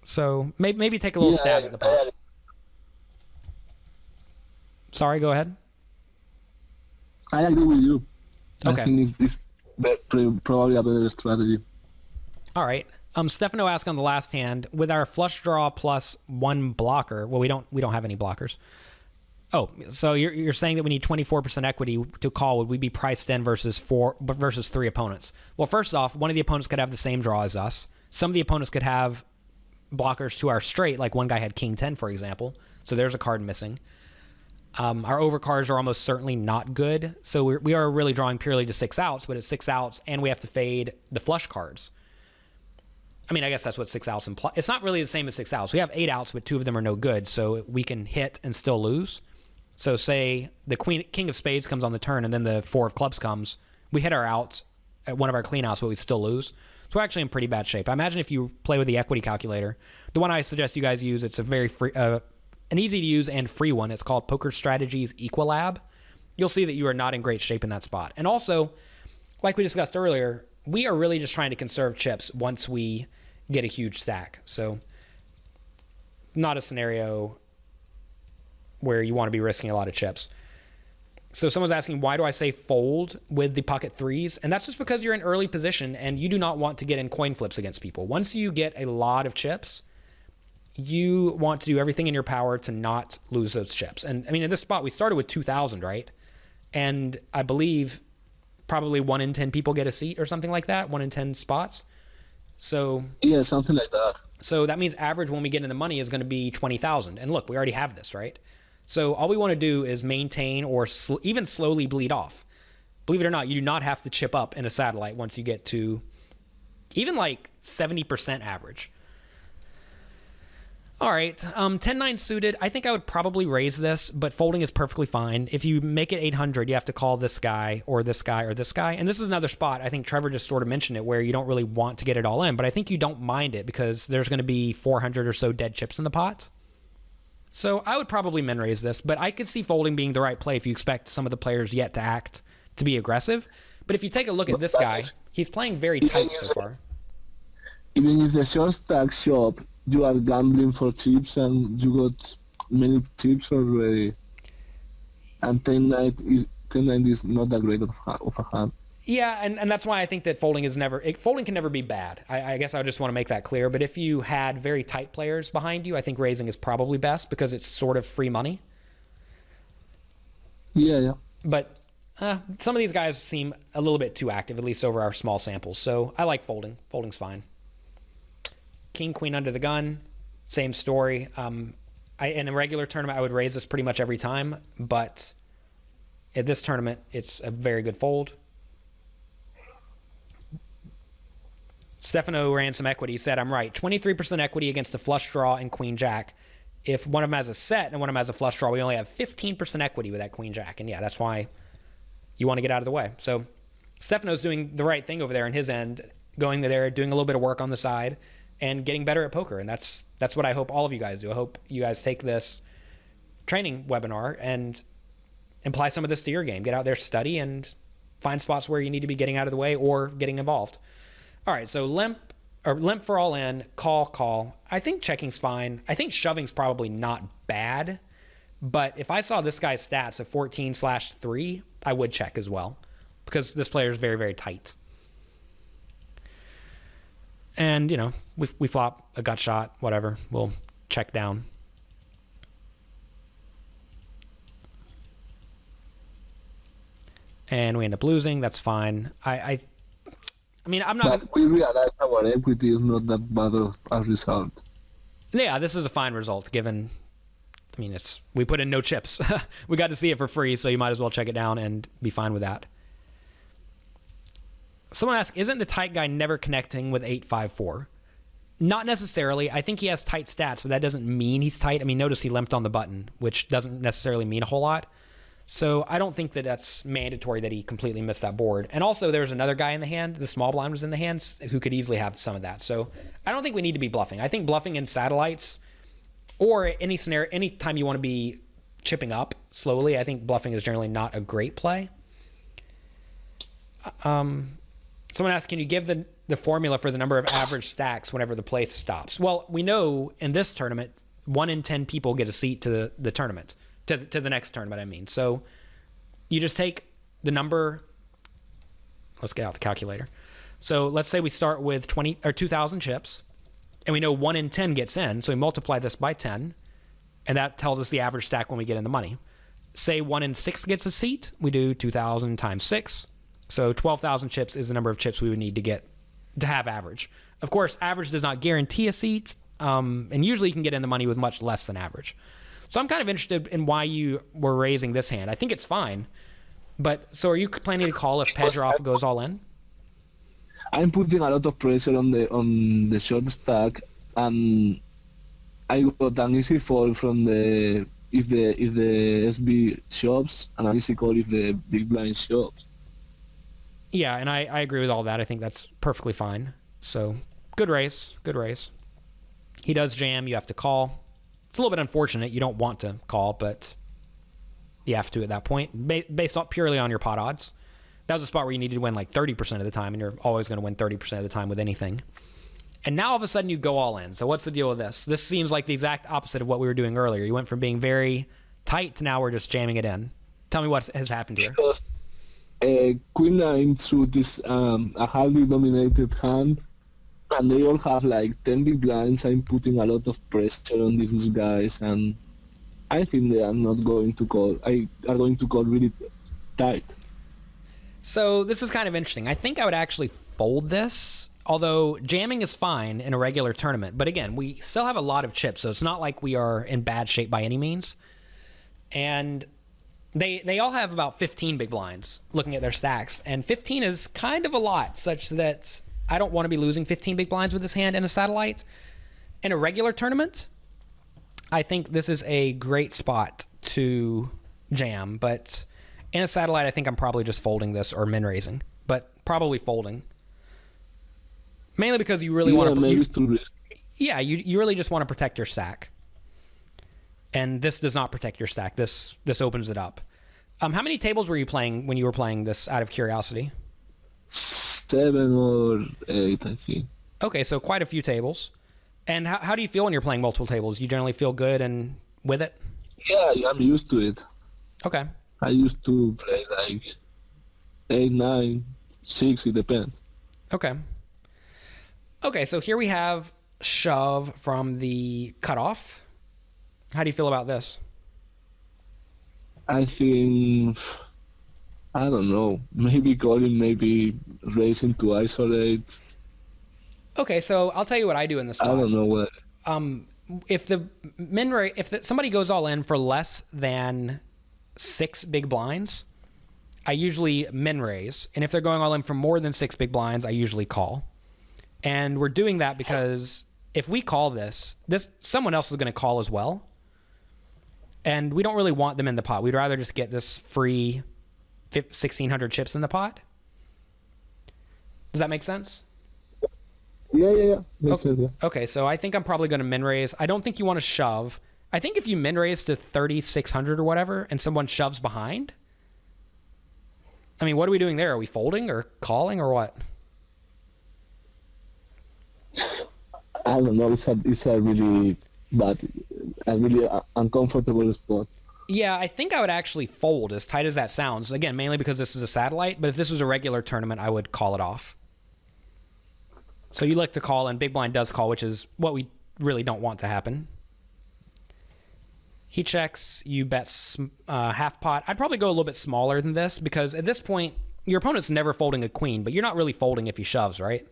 So maybe take a little stab at the pot. Sorry, go ahead. I agree with you. Okay. I think it's probably a better strategy. All right. Stefano asked on the last hand, with our flush draw plus 1 blocker. Well, we don't have any blockers. Oh, so you're saying that we need 24% equity to call. Would we be priced in versus 3 opponents? Well, first off, one of the opponents could have the same draw as us. Some of the opponents could have blockers to our straight, like one guy had King 10, for example. So there's a card missing. Our overcards are almost certainly not good. So we are really drawing purely to 6 outs, but it's 6 outs and we have to fade the flush cards. I mean, I guess that's what 6 outs imply. It's not really the same as 6 outs. We have 8 outs, but 2 of them are no good. So we can hit and still lose. So say the King of Spades comes on the turn and then the 4 of Clubs comes. We hit our outs at one of our clean outs, but we still lose. So we're actually in pretty bad shape. I imagine if you play with the equity calculator, the one I suggest you guys use, it's a very free, an easy to use and free one. It's called Poker Strategies Equilab. You'll see that you are not in great shape in that spot. And also, like we discussed earlier, we are really just trying to conserve chips once we get a huge stack. So not a scenario where you want to be risking a lot of chips. So someone's asking, why do I say fold with the pocket threes? And that's just because you're in early position and you do not want to get in coin flips against people. Once you get a lot of chips, you want to do everything in your power to not lose those chips. And I mean, in this spot, we started with 2,000, right? And I believe probably 1 in 10 people get a seat or something like that, 1 in 10 spots. So yeah, something like that. So that means average when we get in the money is going to be 20,000. And look, we already have this, right? So all we want to do is maintain or even slowly bleed off. Believe it or not, you do not have to chip up in a satellite once you get to even like 70% average. All right, 10-9 suited. I think I would probably raise this, but folding is perfectly fine. If you make it 800, you have to call this guy or this guy or this guy. And this is another spot, I think Trevor just sort of mentioned it, where you don't really want to get it all in, but I think you don't mind it because there's going to be 400 or so dead chips in the pot. So I would probably min raise this, but I could see folding being the right play if you expect some of the players yet to act to be aggressive. But if you take a look at this guy, he's playing very tight so far. Even if the short stack shop, you are gambling for chips and you got many chips already. And 10-9 is not that great of a hand. Yeah, and that's why I think that folding can never be bad. I guess I just want to make that clear. But if you had very tight players behind you, I think raising is probably best because it's sort of free money. Yeah. But some of these guys seem a little bit too active, at least over our small samples. So I like folding. Folding's fine. King, queen under the gun, same story. In a regular tournament, I would raise this pretty much every time, but at this tournament, it's a very good fold. Stefano ran some equity. He said, I'm right. 23% equity against a flush draw and queen jack. If one of them has a set and one of them has a flush draw, we only have 15% equity with that queen jack. And yeah, that's why you want to get out of the way. So Stefano's doing the right thing over there on his end, going there, doing a little bit of work on the side, and getting better at poker. And that's what I hope all of you guys do. I hope you guys take this training webinar and apply some of this to your game. Get out there, study, and find spots where you need to be getting out of the way or getting involved. All right, so limp for all in, call. I think checking's fine. I think shoving's probably not bad. But if I saw this guy's stats of 14/3, I would check as well because this player is very, very tight. And, we flop a gut shot, whatever. We'll check down. And we end up losing. That's fine. I mean, I'm not... But we realize our equity is not that bad of a result. Yeah, this is a fine result, given... I mean, we put in no chips. We got to see it for free, so you might as well check it down and be fine with that. Someone asked, isn't the tight guy never connecting with 8-5-4? Not necessarily. I think he has tight stats, but that doesn't mean he's tight. I mean, notice he limped on the button, which doesn't necessarily mean a whole lot. So I don't think that that's mandatory that he completely missed that board. And also there's another guy in the hand, the small blind was in the hands, who could easily have some of that. So I don't think we need to be bluffing. I think bluffing in satellites or any scenario, any time you want to be chipping up slowly, I think bluffing is generally not a great play. Someone asked, can you give the formula for the number of average stacks whenever the play stops? Well, we know in this tournament, 1 in 10 people get a seat to the tournament, to the next tournament, I mean. So you just take the number. Let's get out the calculator. So let's say we start with 2,000 chips, and we know 1 in 10 gets in. So we multiply this by 10, and that tells us the average stack when we get in the money. Say 1 in 6 gets a seat. We do 2,000 times 6. So 12,000 chips is the number of chips we would need to get to have average. Of course, average does not guarantee a seat, and usually you can get in the money with much less than average. So I'm kind of interested in why you were raising this hand. I think it's fine, but so are you planning to call if Pedroff goes all in? I'm putting a lot of pressure on the short stack, and I got an easy fall from if the SB shops, and an easy call if the big blind shops. Yeah, and I agree with all that. I think that's perfectly fine. So good race. He does jam. You have to call. It's a little bit unfortunate. You don't want to call, but you have to at that point, based purely on your pot odds. That was a spot where you needed to win like 30% of the time, and you're always going to win 30% of the time with anything. And now all of a sudden you go all in. So what's the deal with this? This seems like the exact opposite of what we were doing earlier. You went from being very tight to now we're just jamming it in. Tell me what has happened here. Because Queen 9 suit is a highly dominated hand, and they all have like 10 big blinds. I'm putting a lot of pressure on these guys, and I think they are not going to call. Are going to call really tight. So this is kind of interesting. I think I would actually fold this, although jamming is fine in a regular tournament. But again, we still have a lot of chips, so it's not like we are in bad shape by any means. And They all have about 15 big blinds looking at their stacks, and 15 is kind of a lot, such that I don't want to be losing 15 big blinds with this hand in a satellite. In a regular tournament, I think this is a great spot to jam, but in a satellite, I think I'm probably just folding this or min raising, but probably folding. Mainly because you really want to. Maybe it's too risky. Yeah, you really just want to protect your stack. And this does not protect your stack. This opens it up. How many tables were you playing when you were playing this, out of curiosity? 7 or 8, I think. Okay, so quite a few tables. And how do you feel when you're playing multiple tables? You generally feel good and with it? Yeah, I'm used to it. Okay. I used to play like 8, 9, 6, it depends. Okay. Okay, so here we have shove from the cutoff. How do you feel about this? I think, I don't know, maybe calling, maybe racing to isolate. Okay, so I'll tell you what I do in this spot. I don't know what. If somebody goes all in for less than 6 big blinds, I usually min raise, and if they're going all in for more than 6 big blinds, I usually call. And we're doing that because if we call this someone else is going to call as well. And we don't really want them in the pot. We'd rather just get this free 1,600 chips in the pot. Does that make sense? Yeah. Makes sense, yeah. Okay, so I think I'm probably going to min raise. I don't think you want to shove. I think if you min raise to 3,600 or whatever and someone shoves behind, I mean, what are we doing there? Are we folding or calling or what? I don't know. It's a really bad, a really uncomfortable spot. Yeah, I think I would actually fold, as tight as that sounds. Again, mainly because this is a satellite, but if this was a regular tournament, I would call it off. So you like to call, and big blind does call, which is what we really don't want to happen. He checks, you bet half pot. I'd probably go a little bit smaller than this, because at this point, your opponent's never folding a queen, but you're not really folding if he shoves, right?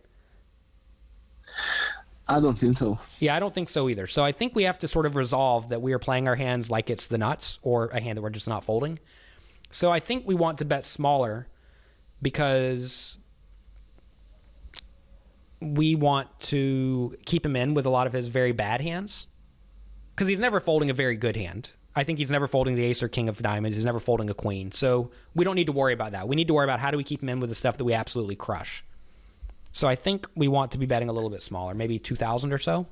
I don't think so. Yeah, I don't think so either. So I think we have to sort of resolve that we are playing our hands like it's the nuts, or a hand that we're just not folding. So I think we want to bet smaller because we want to keep him in with a lot of his very bad hands, because he's never folding a very good hand. I think he's never folding the ace or king of diamonds. He's never folding a queen. So we don't need to worry about that. We need to worry about how do we keep him in with the stuff that we absolutely crush. So I think we want to be betting a little bit smaller, maybe 2,000 or so.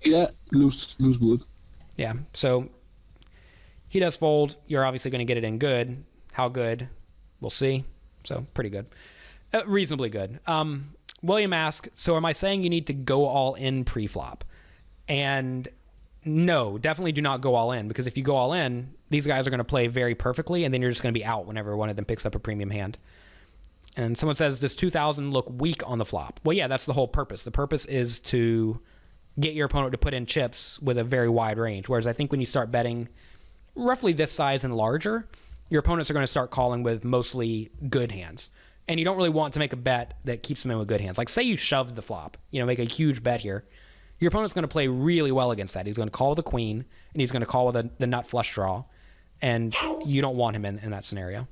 Yeah, lose good. Yeah, so he does fold. You're obviously going to get it in good. How good? We'll see. So pretty good. Reasonably good. William asked, so am I saying you need to go all in pre-flop? And no, definitely do not go all in, because if you go all in, these guys are going to play very perfectly, and then you're just going to be out whenever one of them picks up a premium hand. And someone says, does 2,000 look weak on the flop? Well, yeah, that's the whole purpose. The purpose is to get your opponent to put in chips with a very wide range. Whereas I think when you start betting roughly this size and larger, your opponents are going to start calling with mostly good hands. And you don't really want to make a bet that keeps them in with good hands. Like, say you shoved the flop, make a huge bet here. Your opponent's going to play really well against that. He's going to call with a queen, and he's going to call with the nut flush draw. And you don't want him in that scenario.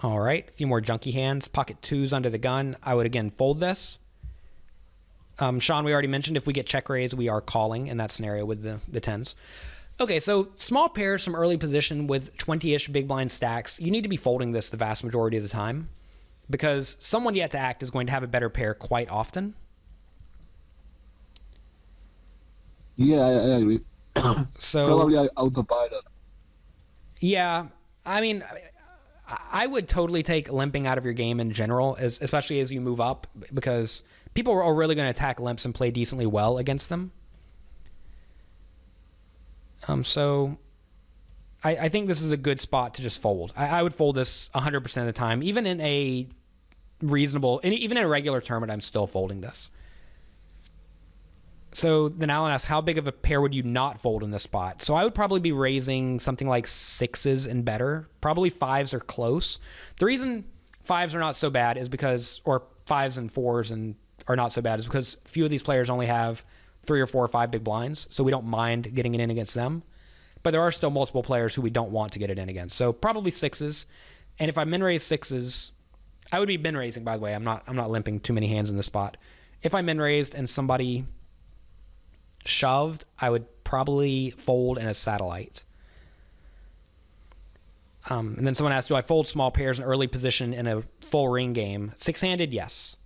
All right, a few more junky hands. Pocket twos under the gun. I would, again, fold this. Sean, we already mentioned if we get check raise, we are calling in that scenario with the tens. Okay, so small pairs, some early position with 20-ish big blind stacks. You need to be folding this the vast majority of the time, because someone yet to act is going to have a better pair quite often. Yeah, I agree. So probably autopilot. Yeah, I mean, I would totally take limping out of your game in general, especially as you move up, because people are really going to attack limps and play decently well against them. So I think this is a good spot to just fold. I would fold this 100% of the time. Even in a reasonable, even in a regular tournament, I'm still folding this. So then Alan asks, how big of a pair would you not fold in this spot? So I would probably be raising something like 6s and better. Probably 5s are close. The reason 5s are not so bad is because, or 5s and 4s are not so bad, is because few of these players only have 3 or 4 or 5 big blinds, so we don't mind getting it in against them. But there are still multiple players who we don't want to get it in against. So probably sixes. And if I min raise sixes, I would be min raising, by the way. I'm not limping too many hands in this spot. If I min raised and somebody shoved, I would probably fold in a satellite. And then someone asked, do I fold small pairs in early position in a full ring game? Six-handed, yes.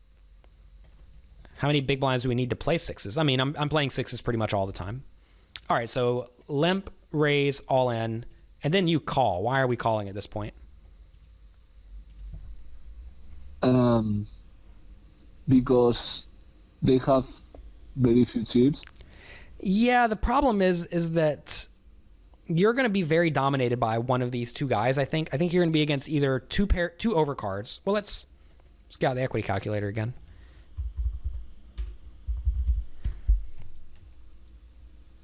How many big blinds do we need to play sixes? I mean, I'm playing sixes pretty much all the time. All right, so limp, raise, all in, and then you call. Why are we calling at this point? Because they have very few chips. Yeah, the problem is that you're going to be very dominated by one of these two guys. I think you're going to be against either two overcards. Well, let's get out the equity calculator again.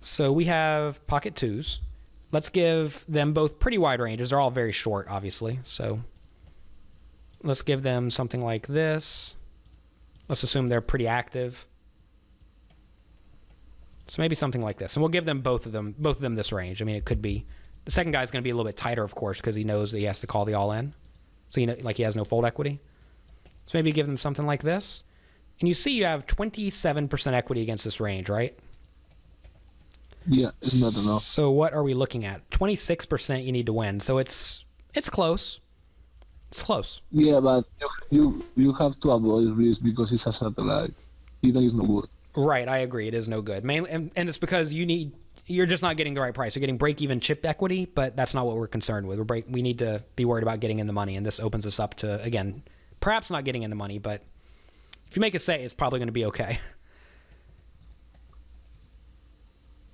So we have pocket twos. Let's give them both pretty wide ranges. They're all very short, obviously. So let's give them something like this. Let's assume they're pretty active. So maybe something like this. And we'll give them both of them this range. I mean, it could be... The second guy's going to be a little bit tighter, of course, because he knows that he has to call the all-in. So, like he has no fold equity. So maybe give them something like this. And you see you have 27% equity against this range, right? Yeah, it's not enough. So what are we looking at? 26% you need to win. So it's close. It's close. Yeah, but you have to avoid risk because it's a satellite. Even it's no good. Right, I agree. It is no good. Mainly, and it's because you're just not getting the right price. You're getting break-even chip equity, but that's not what we're concerned with. We need to be worried about getting in the money, and this opens us up to, again, perhaps not getting in the money, but if you make a say, it's probably going to be okay.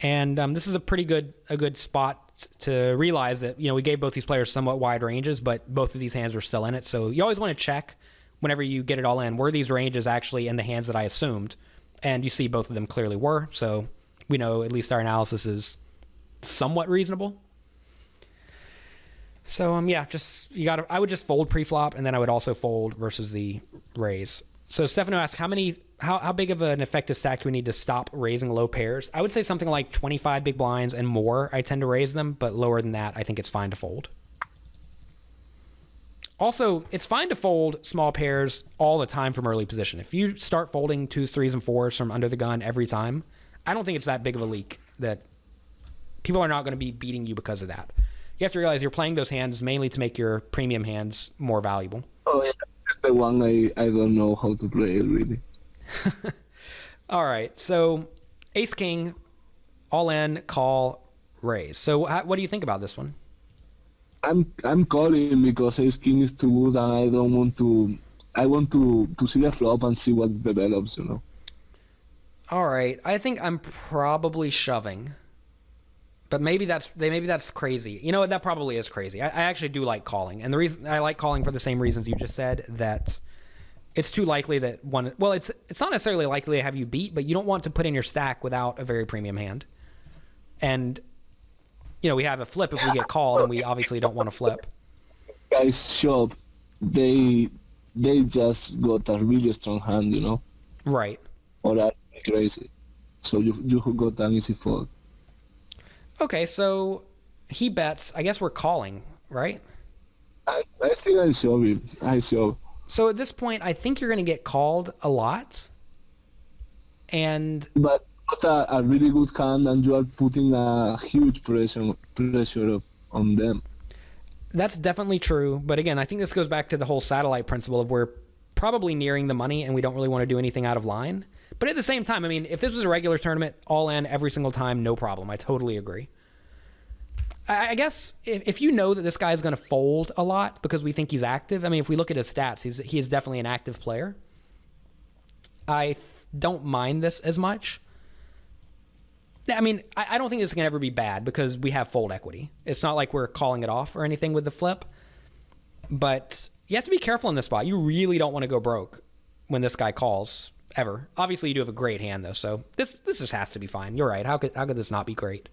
And this is a good spot to realize that, we gave both these players somewhat wide ranges, but both of these hands are still in it. So you always want to check whenever you get it all in, were these ranges actually in the hands that I assumed? And you see both of them clearly were. So we know at least our analysis is somewhat reasonable. So yeah, I would just fold pre-flop, and then I would also fold versus the raise. So Stefano asked, how big of an effective stack do we need to stop raising low pairs? I would say something like 25 big blinds and more. I tend to raise them, but lower than that, I think it's fine to fold. Also, it's fine to fold small pairs all the time from early position. If you start folding 2s, 3s, and 4s from under the gun every time, I don't think it's that big of a leak that people are not going to be beating you because of that. You have to realize you're playing those hands mainly to make your premium hands more valuable. Oh, yeah. The one I don't know how to play it, really. All right. So ace king, all in, call, raise. So what do you think about this one? I'm calling because ace king is too good, and I don't want to. I want to see the flop and see what develops. All right. I think I'm probably shoving, but maybe that's crazy. You know what? That probably is crazy. I actually do like calling, and the reason I like calling for the same reasons you just said, that it's too likely that one. Well, it's not necessarily likely to have you beat, but you don't want to put in your stack without a very premium hand, and we have a flip if we get called, and we obviously don't want to flip. Guys shove, they just got a really strong hand, Right. Or that crazy. So you got an easy fold. Okay, so he bets. I guess we're calling, right? I think I shove. So at this point, I think you're going to get called a lot, But got a really good hand, and you are putting a huge pressure on them. That's definitely true. But again, I think this goes back to the whole satellite principle of we're probably nearing the money and we don't really want to do anything out of line. But at the same time, I mean, if this was a regular tournament, all in every single time, no problem. I totally agree. I guess if you know that this guy is going to fold a lot because we think he's active, I mean, if we look at his stats, he is definitely an active player. I don't mind this as much. I mean, I don't think this can ever be bad because we have fold equity. It's not like we're calling it off or anything with the flip. But you have to be careful in this spot. You really don't want to go broke when this guy calls, ever. Obviously, you do have a great hand, though, so this just has to be fine. You're right. How could this not be great?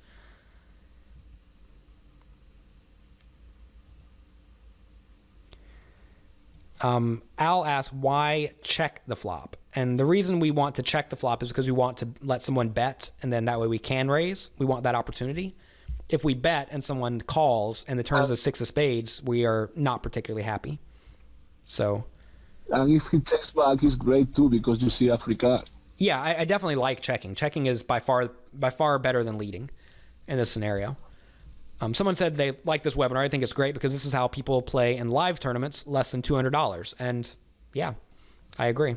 Al asks, why check the flop? And the reason we want to check the flop is because we want to let someone bet, and then that way we can raise. We want that opportunity. If we bet and someone calls and the turn is a 6 of spades, we are not particularly happy. So, And if he checks back, it's great too because you see a free card. yeah, I definitely like checking. Checking is by far better than leading in this scenario. Someone said they like this webinar. I think it's great because this is how people play in live tournaments less than $200. And yeah, I agree.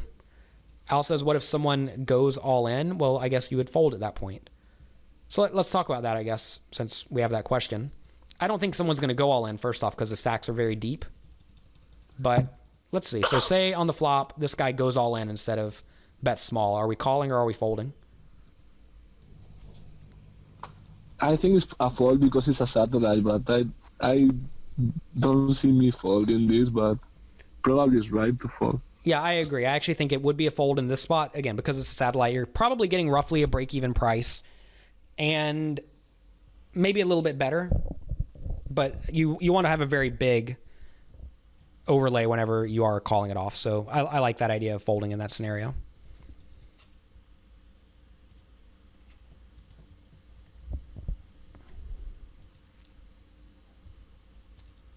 Al says, what if someone goes all in? Well, I guess you would fold at that point. So let's talk about that, I guess, since we have that question. I don't think someone's going to go all in, first off, because the stacks are very deep. But let's see. So say on the flop, this guy goes all in instead of bet small. Are we calling or are we folding? I think it's a fold because it's a satellite, but I don't see me folding this, but probably it's right to fold. Yeah, I agree. I actually think it would be a fold in this spot. Again, because it's a satellite, you're probably getting roughly a break-even price and maybe a little bit better. But you want to have a very big overlay whenever you are calling it off. So I like that idea of folding in that scenario.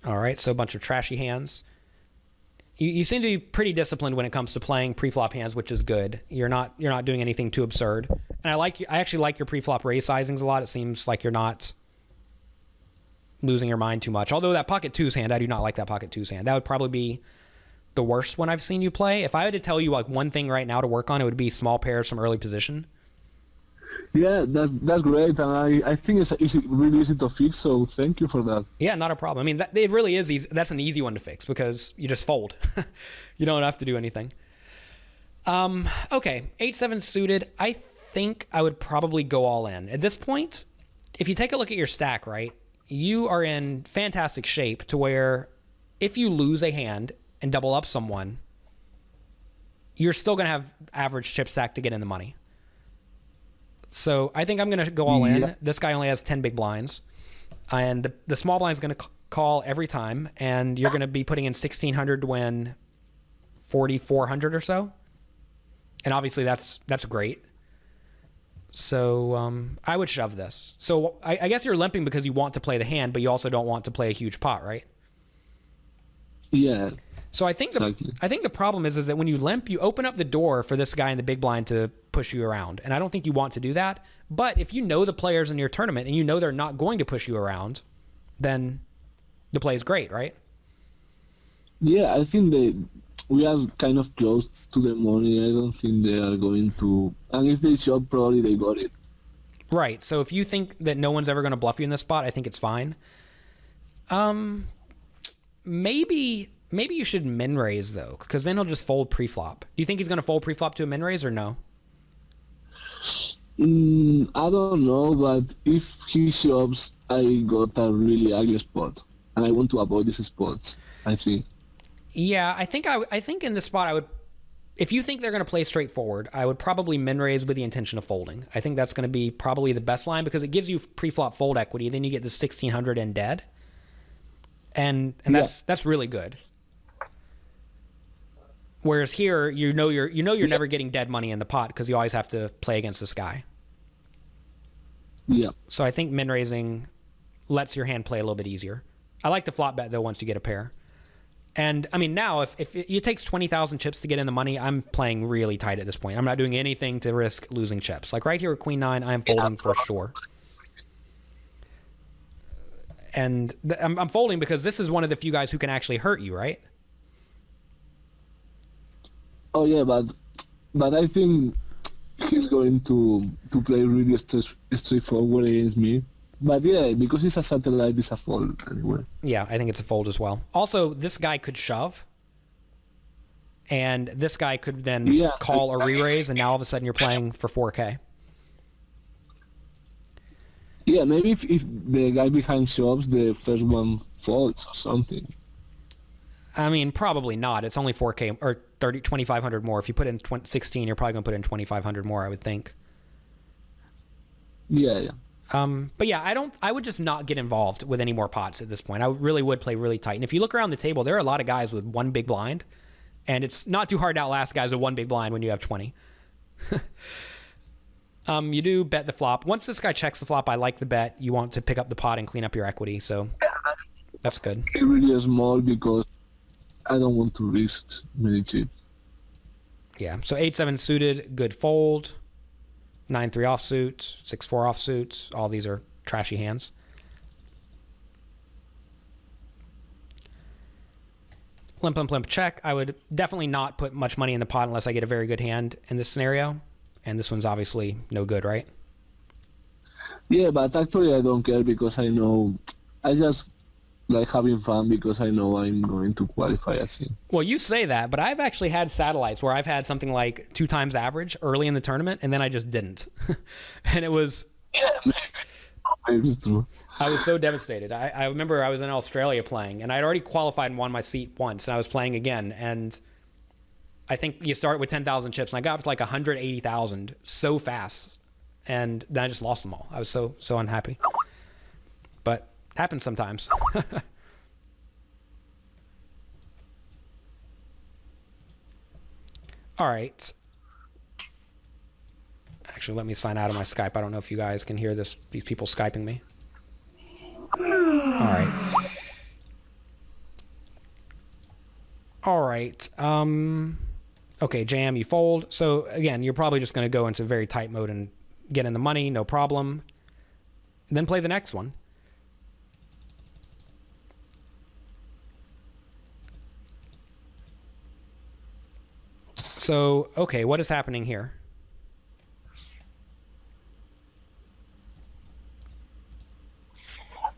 All right, so a bunch of trashy hands. You seem to be pretty disciplined when it comes to playing pre-flop hands, which is good. You're not doing anything too absurd. And I actually like your pre-flop raise sizings a lot. It seems like you're not losing your mind too much. Although that pocket twos hand, I do not like that pocket twos hand. That would probably be the worst one I've seen you play. If I had to tell you like one thing right now to work on, it would be small pairs from early position. Yeah, that's great, and I think it's really easy to fix, so thank you for that. Yeah, not a problem. I mean, it really is easy. That's an easy one to fix because you just fold. You don't have to do anything. Okay, 8-7 suited. I think I would probably go all in. At this point, if you take a look at your stack, right, you are in fantastic shape to where if you lose a hand and double up someone, you're still going to have average chip stack to get in the money. So I think I'm going to go all in. Yeah. This guy only has 10 big blinds. And the small blind is going to call every time. And you're going to be putting in 1,600 to win 4,400 or so. And obviously that's great. So I would shove this. So I guess you're limping because you want to play the hand, but you also don't want to play a huge pot, right? Yeah. So I think the problem is that when you limp, you open up the door for this guy in the big blind to push you around. And I don't think you want to do that. But if you know the players in your tournament and you know they're not going to push you around, then the play is great, right? Yeah, I think we are kind of close to the money. I don't think they are going to... And if they shove, probably they got it. Right. So if you think that no one's ever going to bluff you in this spot, I think it's fine. Maybe you should min raise though, because then he'll just fold pre-flop. Do you think he's going to fold pre-flop to a min raise or no? I don't know, but if he shoves, I got a really ugly spot, and I want to avoid these spots, I think. Yeah, I think in this spot I would, if you think they're going to play straightforward, I would probably min raise with the intention of folding. I think that's going to be probably the best line because it gives you pre-flop fold equity. Then you get the 1,600 in dead, and that's really good. Whereas here, you're never getting dead money in the pot because you always have to play against this guy. Yeah. So I think min raising lets your hand play a little bit easier. I like the flop bet though once you get a pair. And I mean now if it takes 20,000 chips to get in the money, I'm playing really tight at this point. I'm not doing anything to risk losing chips. Like right here with Queen 9, I am folding for sure. And I'm folding because this is one of the few guys who can actually hurt you, right? Oh yeah, but I think he's going to play really straightforward against me. But yeah, because it's a satellite, it's a fold anyway. Yeah, I think it's a fold as well. Also, this guy could shove, and this guy could then call or re-raise, and now all of a sudden you're playing for 4K. Yeah, maybe if the guy behind shoves, the first one folds or something. I mean, probably not. It's only 4K or 2,500 more. If you put in 16, you're probably going to put in 2,500 more, I would think. Yeah. But yeah, I would just not get involved with any more pots at this point. I really would play really tight. And if you look around the table, there are a lot of guys with one big blind And it's not too hard to outlast guys with one big blind when you have 20. You do bet the flop. Once this guy checks the flop, I like the bet. You want to pick up the pot and clean up your equity, so that's good. Really small because I don't want to risk many chips. Yeah, so 8-7 suited, good fold. 9-3 offsuit, 6-4 offsuit. All these are trashy hands. Limp check. I would definitely not put much money in the pot unless I get a very good hand in this scenario. And this one's obviously no good, right? Yeah, but actually I don't care because I know I just like having fun because I know I'm going to qualify, I think. Well, you say that, but I've actually had satellites where I've had something like 2 times average early in the tournament, and then I just didn't. And it was... Yeah, maybe it's true. I was so devastated. I remember I was in Australia playing, and I'd already qualified and won my seat once, and I was playing again, and I think you start with 10,000 chips, and I got up to like 180,000 so fast, and then I just lost them all. I was so unhappy. But happens sometimes. All right. Actually, let me sign out of my Skype. I don't know if you guys can hear this. These people Skyping me. All right. Okay, jam, you fold. So again, you're probably just going to go into very tight mode and get in the money, no problem. And then play the next one. So, okay, what is happening here?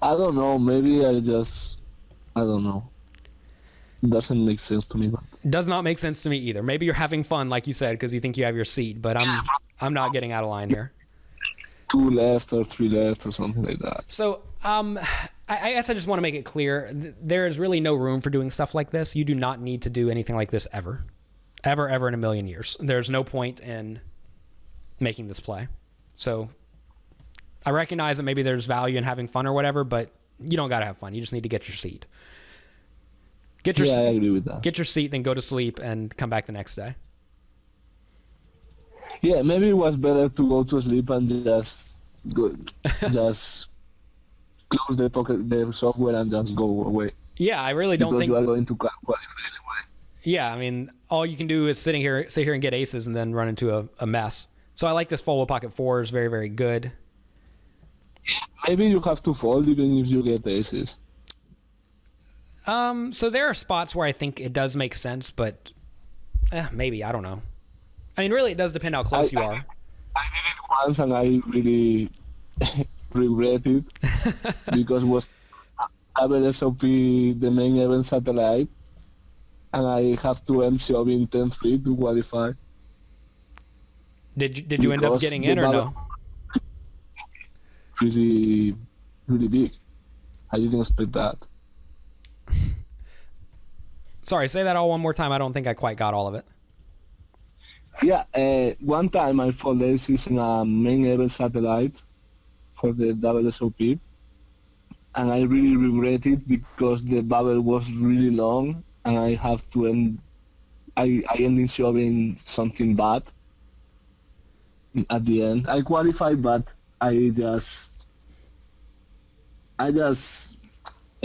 I don't know. Maybe I don't know. It doesn't make sense to me. But Does not make sense to me either. Maybe you're having fun, like you said, because you think you have your seat, but I'm not getting out of line here. 2 left or 3 left or something like that. So, I guess I just want to make it clear, there is really no room for doing stuff like this. You do not need to do anything like this ever. Ever in a million years. There's no point in making this play. So I recognize that maybe there's value in having fun or whatever, but you don't got to have fun. You just need to get your seat. I agree with that. Get your seat, then go to sleep and come back the next day. Yeah, maybe it was better to go to sleep and just close the software and just go away. Yeah, I really don't think you are going to qualify anyway. Yeah, I mean, all you can do is sit here and get aces and then run into a mess. So I like this fold with pocket 4s, very, very good. Maybe you have to fold even if you get aces. So there are spots where I think it does make sense, but maybe, I don't know. I mean, really, it does depend how close you are. I did it once and I really regret it because it was WSOP, the main event satellite, and I have to end shoving 10-3 to qualify. Did you end up getting in or no? Really, really big. I didn't expect that. Sorry, say that all one more time. I don't think I quite got all of it. Yeah, one time I folded using a main event satellite for the WSOP, and I really regret it because the bubble was really long, and I have to end. I ended shoving something bad at the end. I qualified, but I just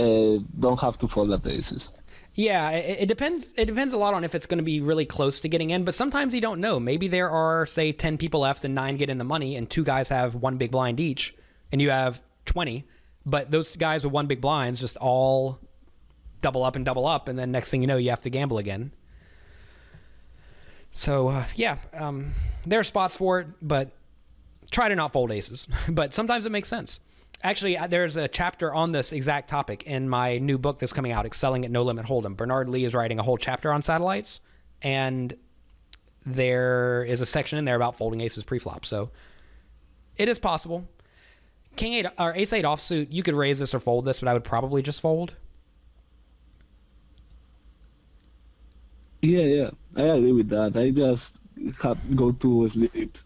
don't have to fold at the aces. Yeah, it depends. It depends a lot on if it's going to be really close to getting in, but sometimes you don't know. Maybe there are, say, 10 people left and 9 get in the money, and 2 guys have 1 big blind each, and you have 20, but those guys with 1 big blinds just all double up, and then next thing you know, you have to gamble again. So, there are spots for it, but try to not fold aces. But sometimes it makes sense. Actually, there's a chapter on this exact topic in my new book that's coming out, Excelling at No Limit Hold'em. Bernard Lee is writing a whole chapter on satellites, and there is a section in there about folding aces preflop. So it is possible. King 8 or Ace 8 offsuit, you could raise this or fold this, but I would probably just fold. Yeah, I agree with that. I just have to go to sleep.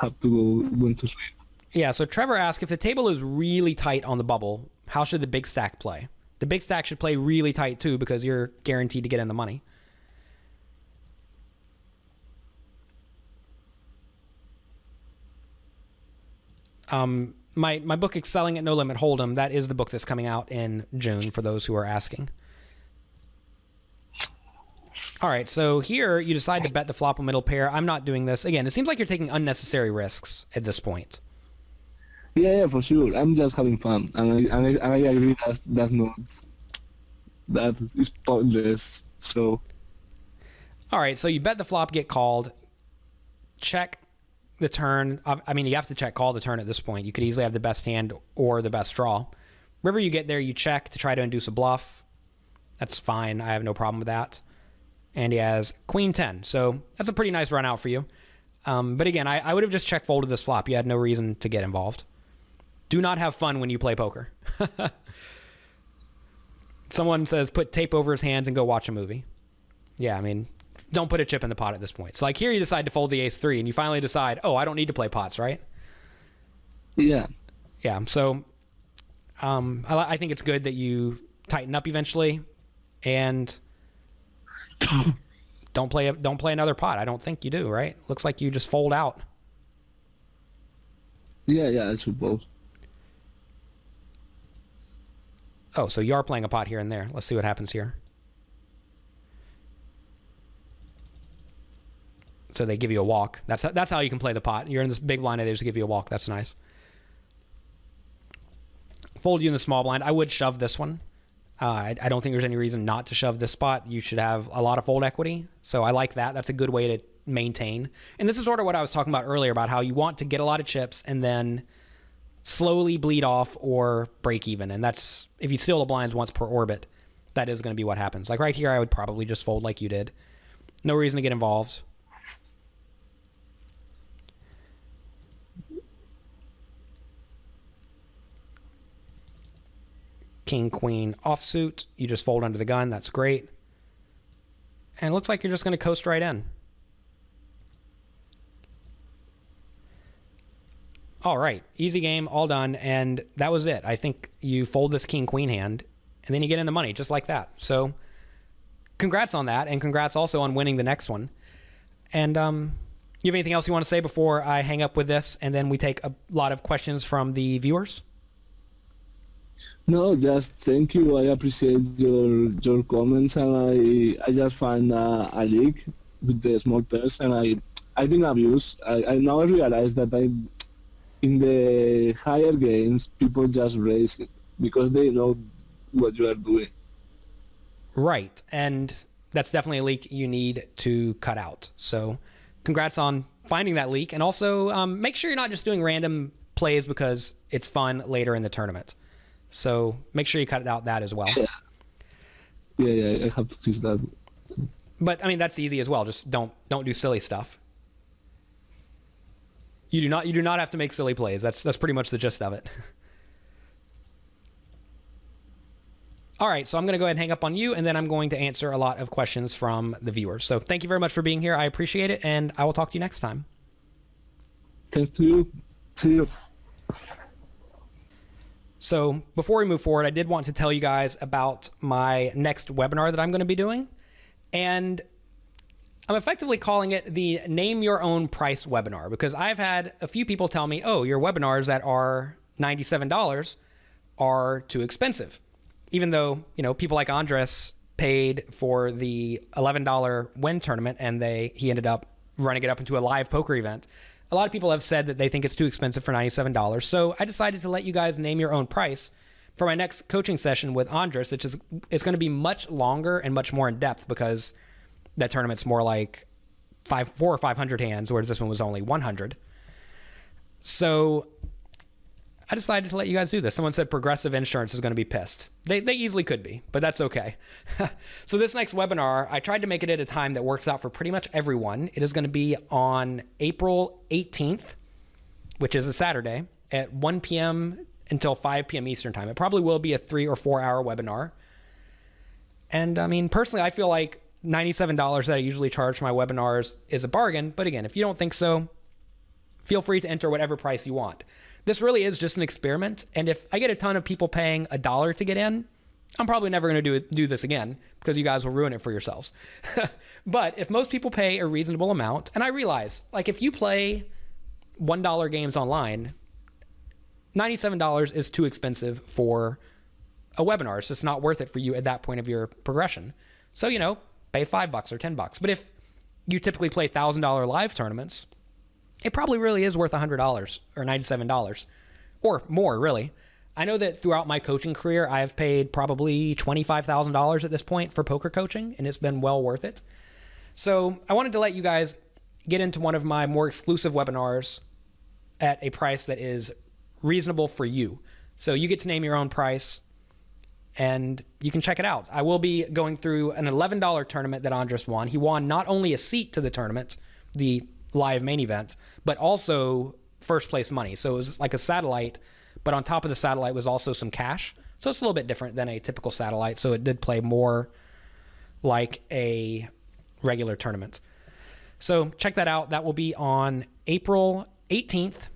Have to go to sleep. Yeah, so Trevor asked, if the table is really tight on the bubble, how should the big stack play? The big stack should play really tight too because you're guaranteed to get in the money. My book, Excelling at No Limit Hold'em, that is the book that's coming out in June for those who are asking. All right, so here you decide to bet the flop on middle pair. I'm not doing this. Again, it seems like you're taking unnecessary risks at this point. Yeah, for sure. I'm just having fun, and I agree that is pointless. So, all right, so you bet the flop, get called, check the turn. I mean, you have to check call the turn at this point. You could easily have the best hand or the best draw. River, you get there, you check to try to induce a bluff. That's fine. I have no problem with that. And he has queen 10. So that's a pretty nice run out for you. But again, I would have just check folded this flop. You had no reason to get involved. Do not have fun when you play poker. Someone says put tape over his hands and go watch a movie. Yeah, I mean, don't put a chip in the pot at this point. So like here you decide to fold the ace 3 and you finally decide, oh, I don't need to play pots, right? Yeah. Yeah, so I think it's good that you tighten up eventually and don't play another pot. I don't think you do, right? Looks like you just fold out. Yeah, I suppose. Oh, so you are playing a pot here and there. Let's see what happens here. So they give you a walk. That's how you can play the pot. You're in this big blind and they just give you a walk. That's nice. Fold you in the small blind. I would shove this one. I don't think there's any reason not to shove this spot. You should have a lot of fold equity. So I like that. That's a good way to maintain. And this is sort of what I was talking about earlier about how you want to get a lot of chips and then slowly bleed off or break even. And that's, if you steal the blinds once per orbit, that is going to be what happens. Like right here, I would probably just fold like you did. No reason to get involved. King, queen, offsuit. You just fold under the gun. That's great. And it looks like you're just going to coast right in. All right. Easy game. All done. And that was it. I think you fold this king, queen hand, and then you get in the money just like that. So congrats on that. And congrats also on winning the next one. And you have anything else you want to say before I hang up with this and then we take a lot of questions from the viewers? No, just thank you. I appreciate your comments, and I just find a leak with the small pairs, and I've been abused. I now realize that in the higher games people just raise it because they know what you are doing. Right, and that's definitely a leak you need to cut out. So congrats on finding that leak, and also make sure you're not just doing random plays because it's fun later in the tournament. So make sure you cut out that as well. Yeah, I have to fix that. But I mean, that's easy as well. Just don't do silly stuff. You do not have to make silly plays. That's pretty much the gist of it. All right, so I'm going to go ahead and hang up on you, and then I'm going to answer a lot of questions from the viewers. So thank you very much for being here. I appreciate it, and I will talk to you next time. Thanks to you. See you. So before we move forward, I did want to tell you guys about my next webinar that I'm going to be doing. And I'm effectively calling it the Name Your Own Price webinar because I've had a few people tell me, oh, your webinars that are $97 are too expensive. Even though, people like Andres paid for the $11 win tournament and he ended up running it up into a live poker event. A lot of people have said that they think it's too expensive for $97. So I decided to let you guys name your own price for my next coaching session with Andres, which is it's going to be much longer and much more in depth because that tournament's more like 400 or 500 hands, whereas this one was only 100. So I decided to let you guys do this. Someone said Progressive Insurance is going to be pissed. They easily could be, but that's okay. So this next webinar, I tried to make it at a time that works out for pretty much everyone. It is going to be on April 18th, which is a Saturday, at 1 p.m. until 5 p.m. Eastern time. It probably will be a 3 or 4 hour webinar. And I mean, personally, I feel like $97 that I usually charge for my webinars is a bargain. But again, if you don't think so, feel free to enter whatever price you want. This really is just an experiment. And if I get a ton of people paying $1 to get in, I'm probably never going to do this again because you guys will ruin it for yourselves. But if most people pay a reasonable amount, and I realize, like if you play $1 games online, $97 is too expensive for a webinar. It's just not worth it for you at that point of your progression. So, pay $5 or $10. But if you typically play $1,000 live tournaments, it probably really is worth $100 or $97 or more, really. I know that throughout my coaching career, I have paid probably $25,000 at this point for poker coaching, and it's been well worth it. So I wanted to let you guys get into one of my more exclusive webinars at a price that is reasonable for you. So you get to name your own price, and you can check it out. I will be going through an $11 tournament that Andres won. He won not only a seat to the tournament, the live main event, but also first place money. So it was like a satellite, but on top of the satellite was also some cash. So it's a little bit different than a typical satellite. So it did play more like a regular tournament. So check that out. That will be on April 18th.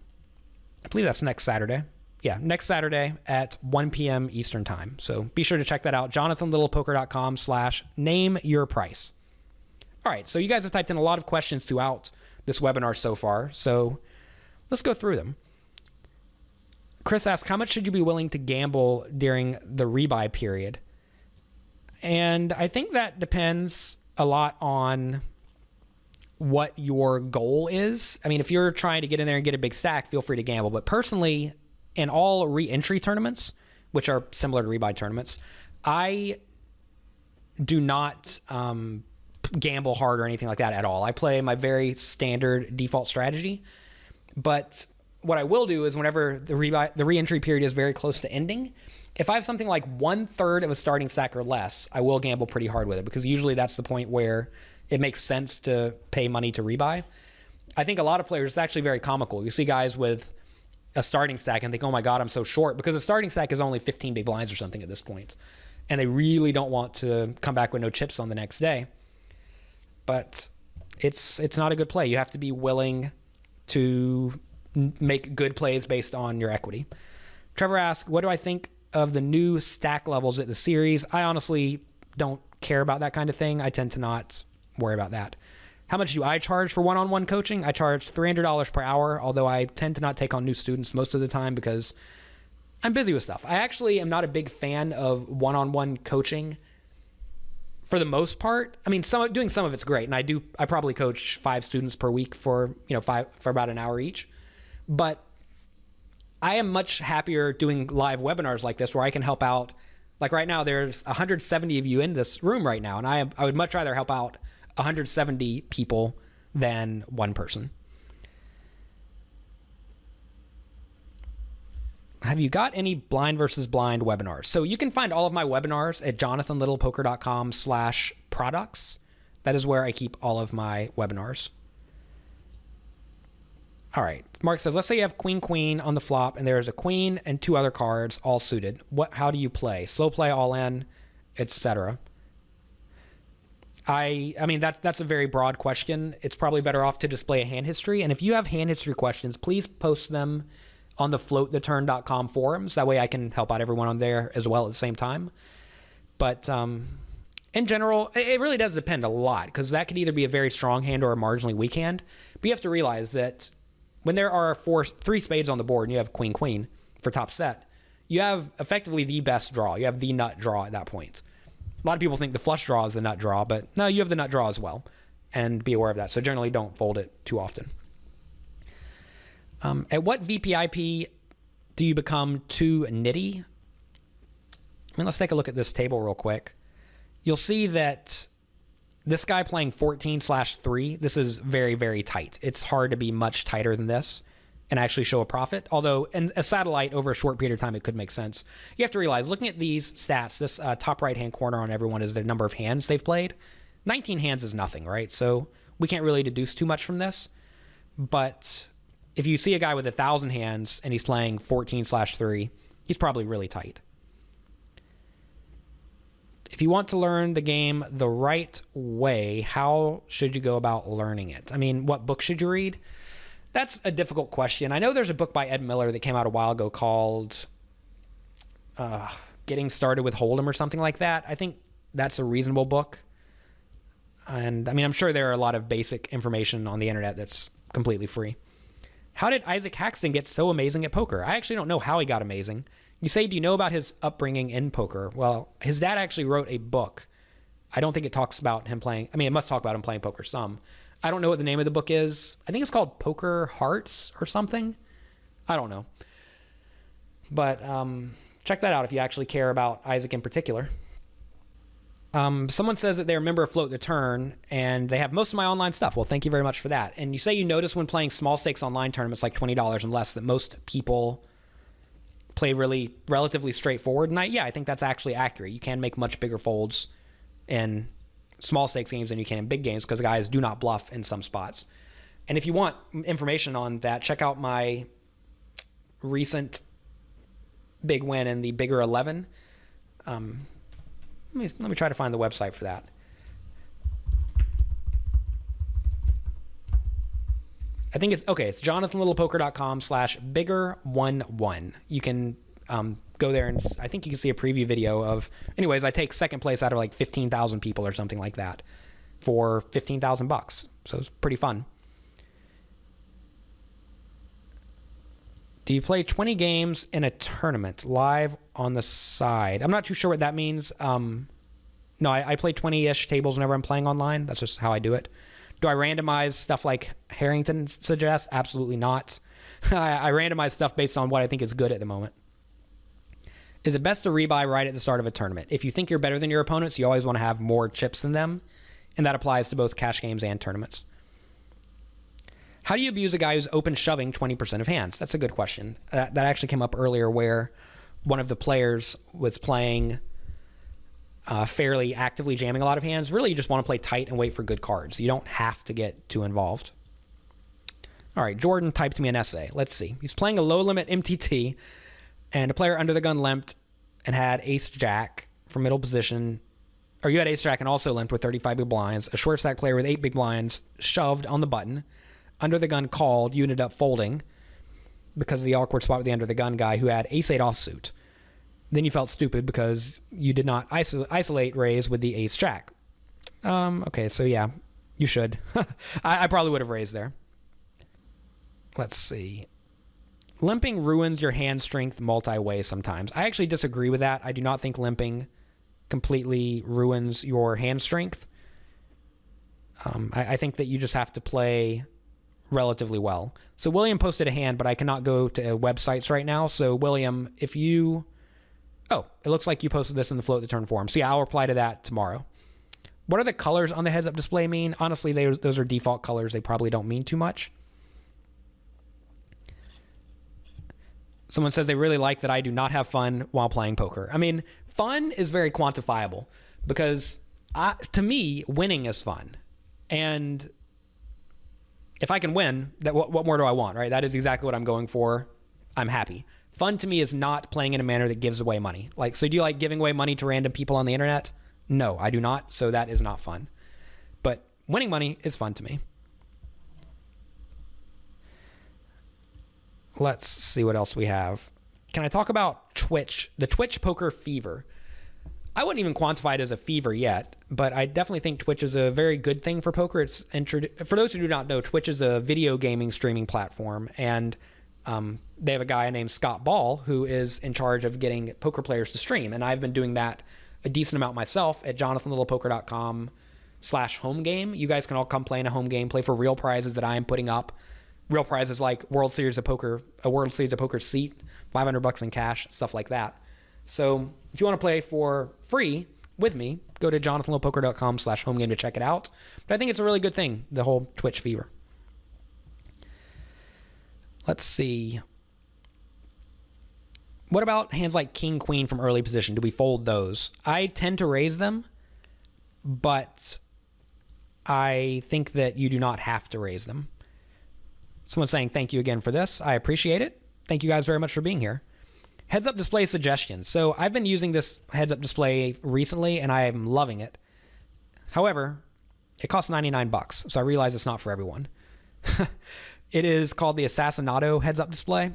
I believe that's next Saturday. Yeah, next Saturday at 1 p.m. Eastern time. So be sure to check that out. JonathanLittlePoker.com/name-your-price. All right, so you guys have typed in a lot of questions throughout this webinar so far. So let's go through them. Chris asks, how much should you be willing to gamble during the rebuy period? And I think that depends a lot on what your goal is. I mean, if you're trying to get in there and get a big stack, feel free to gamble. But personally, in all re-entry tournaments, which are similar to rebuy tournaments, I do not gamble hard or anything like that at all. I play my very standard default strategy. But what I will do is whenever the re-entry period is very close to ending, if I have something like 1/3 of a starting stack or less, I will gamble pretty hard with it, because usually that's the point where it makes sense to pay money to rebuy. I think a lot of players, it's actually very comical. You see guys with a starting stack and think, oh my God, I'm so short, because a starting stack is only 15 big blinds or something at this point. And they really don't want to come back with no chips on the next day. But it's not a good play. You have to be willing to make good plays based on your equity. Trevor asks, what do I think of the new stack levels at the series? I honestly don't care about that kind of thing. I tend to not worry about that. How much do I charge for one-on-one coaching? I charge $300 per hour, although I tend to not take on new students most of the time because I'm busy with stuff. I actually am not a big fan of one-on-one coaching for the most part. I mean, doing some of it's great, and I probably coach 5 students per week for about an hour each. But I am much happier doing live webinars like this where I can help out. Like right now, there's 170 of you in this room right now, and I would much rather help out 170 people than one person. Have you got any blind versus blind webinars? So you can find all of my webinars at jonathanlittlepoker.com/products. That is where I keep all of my webinars. All right. Mark says, let's say you have queen, queen on the flop, and there's a queen and 2 other cards all suited. How do you play? Slow play, all in, etc. I mean, that's a very broad question. It's probably better off to display a hand history. And if you have hand history questions, please post them on the floattheturn.com forums. That way I can help out everyone on there as well at the same time. But in general, it really does depend a lot, because that could either be a very strong hand or a marginally weak hand. But you have to realize that when there are 3 spades on the board and you have queen, queen for top set, you have effectively the best draw. You have the nut draw at that point. A lot of people think the flush draw is the nut draw, but no, you have the nut draw as well. And be aware of that. So generally don't fold it too often. At what VPIP do you become too nitty? I mean, let's take a look at this table real quick. You'll see that this guy playing 14/3, this is very, very tight. It's hard to be much tighter than this and actually show a profit. Although in a satellite over a short period of time, it could make sense. You have to realize, looking at these stats, this top right-hand corner on everyone is the number of hands they've played. 19 hands is nothing, right? So we can't really deduce too much from this. But if you see a guy with 1,000 hands and he's playing 14/3, he's probably really tight. If you want to learn the game the right way, how should you go about learning it? I mean, what book should you read? That's a difficult question. I know there's a book by Ed Miller that came out a while ago called Getting Started with Hold'em or something like that. I think that's a reasonable book. And I mean, I'm sure there are a lot of basic information on the internet that's completely free. How did Isaac Haxton get so amazing at poker? I actually don't know how he got amazing. You say, do you know about his upbringing in poker? Well, his dad actually wrote a book. I don't think it talks about him playing. I mean, it must talk about him playing poker some. I don't know what the name of the book is. I think it's called Poker Hearts or something. I don't know. But check that out if you actually care about Isaac in particular. Someone says that they're a member of Float the Turn and they have most of my online stuff. Well, thank you very much for that. And you say you notice when playing small stakes online tournaments like $20 and less that most people play relatively straightforward. And I think that's actually accurate. You can make much bigger folds in small stakes games than you can in big games because guys do not bluff in some spots. And if you want information on that, check out my recent big win in the Bigger 11. Let me try to find the website for that. I think it's jonathanlittlepoker.com/bigger11. You can go there and I think you can see a preview video of, anyways, I take second place out of like 15,000 people or something like that for $15,000. So it's pretty fun. Do you play 20 games in a tournament live on the side? I'm not too sure what that means. No, I play 20-ish tables whenever I'm playing online. That's just how I do it. Do I randomize stuff like Harrington suggests? Absolutely not. I randomize stuff based on what I think is good at the moment. Is it best to rebuy right at the start of a tournament? If you think you're better than your opponents, you always want to have more chips than them. And that applies to both cash games and tournaments. How do you abuse a guy who's open shoving 20% of hands? That's a good question. That actually came up earlier where one of the players was playing fairly actively jamming a lot of hands. Really, you just want to play tight and wait for good cards. You don't have to get too involved. All right, Jordan typed me an essay. Let's see. He's playing a low-limit MTT, and a player under the gun limped and had ace-jack from middle position. Or you had ace-jack and also limped with 35 big blinds. A short stack player with 8 big blinds shoved on the button. Under the gun called, you ended up folding because of the awkward spot with the under the gun guy who had ace-8 offsuit. Then you felt stupid because you did not isolate raise with the ace-jack. Okay, so yeah, you should. I probably would have raised there. Let's see. Limping ruins your hand strength multi-ways sometimes. I actually disagree with that. I do not think limping completely ruins your hand strength. I think that you just have to play relatively well. So William posted a hand, but I cannot go to websites right now. So William, if you... Oh, it looks like you posted this in the Float the Turn forum. So yeah, I'll reply to that tomorrow. What are the colors on the heads-up display mean? Honestly, those are default colors. They probably don't mean too much. Someone says they really like that I do not have fun while playing poker. I mean, fun is very quantifiable because to me, winning is fun. And if I can win, what more do I want, right? That is exactly what I'm going for. I'm happy. Fun to me is not playing in a manner that gives away money. Like, so do you like giving away money to random people on the internet? No, I do not. So that is not fun. But winning money is fun to me. Let's see what else we have. Can I talk about Twitch, the Twitch poker fever? I wouldn't even quantify it as a fever yet, but I definitely think Twitch is a very good thing for poker. It's for those who do not know, Twitch is a video gaming streaming platform, and they have a guy named Scott Ball who is in charge of getting poker players to stream, and I've been doing that a decent amount myself at jonathanlittlepoker.com/homegame. You guys can all come play in a home game, play for real prizes that I am putting up. Real prizes like World Series of Poker, a World Series of Poker seat, $500 in cash, stuff like that. So if you want to play for free with me, go to jonathanlittlepoker.com/homegame to check it out. But I think it's a really good thing, the whole Twitch fever. Let's see. What about hands like King, Queen from early position? Do we fold those? I tend to raise them, but I think that you do not have to raise them. Someone's saying thank you again for this. I appreciate it. Thank you guys very much for being here. Heads-up display suggestions. So I've been using this heads-up display recently, and I am loving it. However, it costs $99, so I realize it's not for everyone. It is called the Assassinato heads-up display,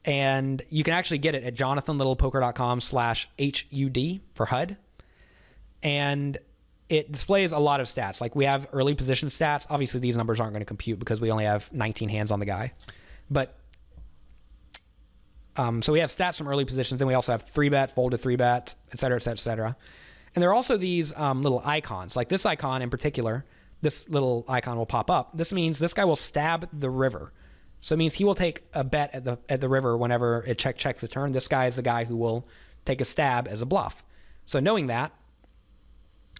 and you can actually get it at jonathanlittlepoker.com/HUD for HUD. And it displays a lot of stats. Like we have early position stats. Obviously, these numbers aren't going to compute because we only have 19 hands on the guy. But so we have stats from early positions, and we also have 3-bet, fold to 3-bet, et cetera, et cetera, et cetera. And there are also these little icons. Like this icon in particular, this little icon will pop up. This means this guy will stab the river. So it means he will take a bet at the river whenever it checks the turn. This guy is the guy who will take a stab as a bluff. So knowing that,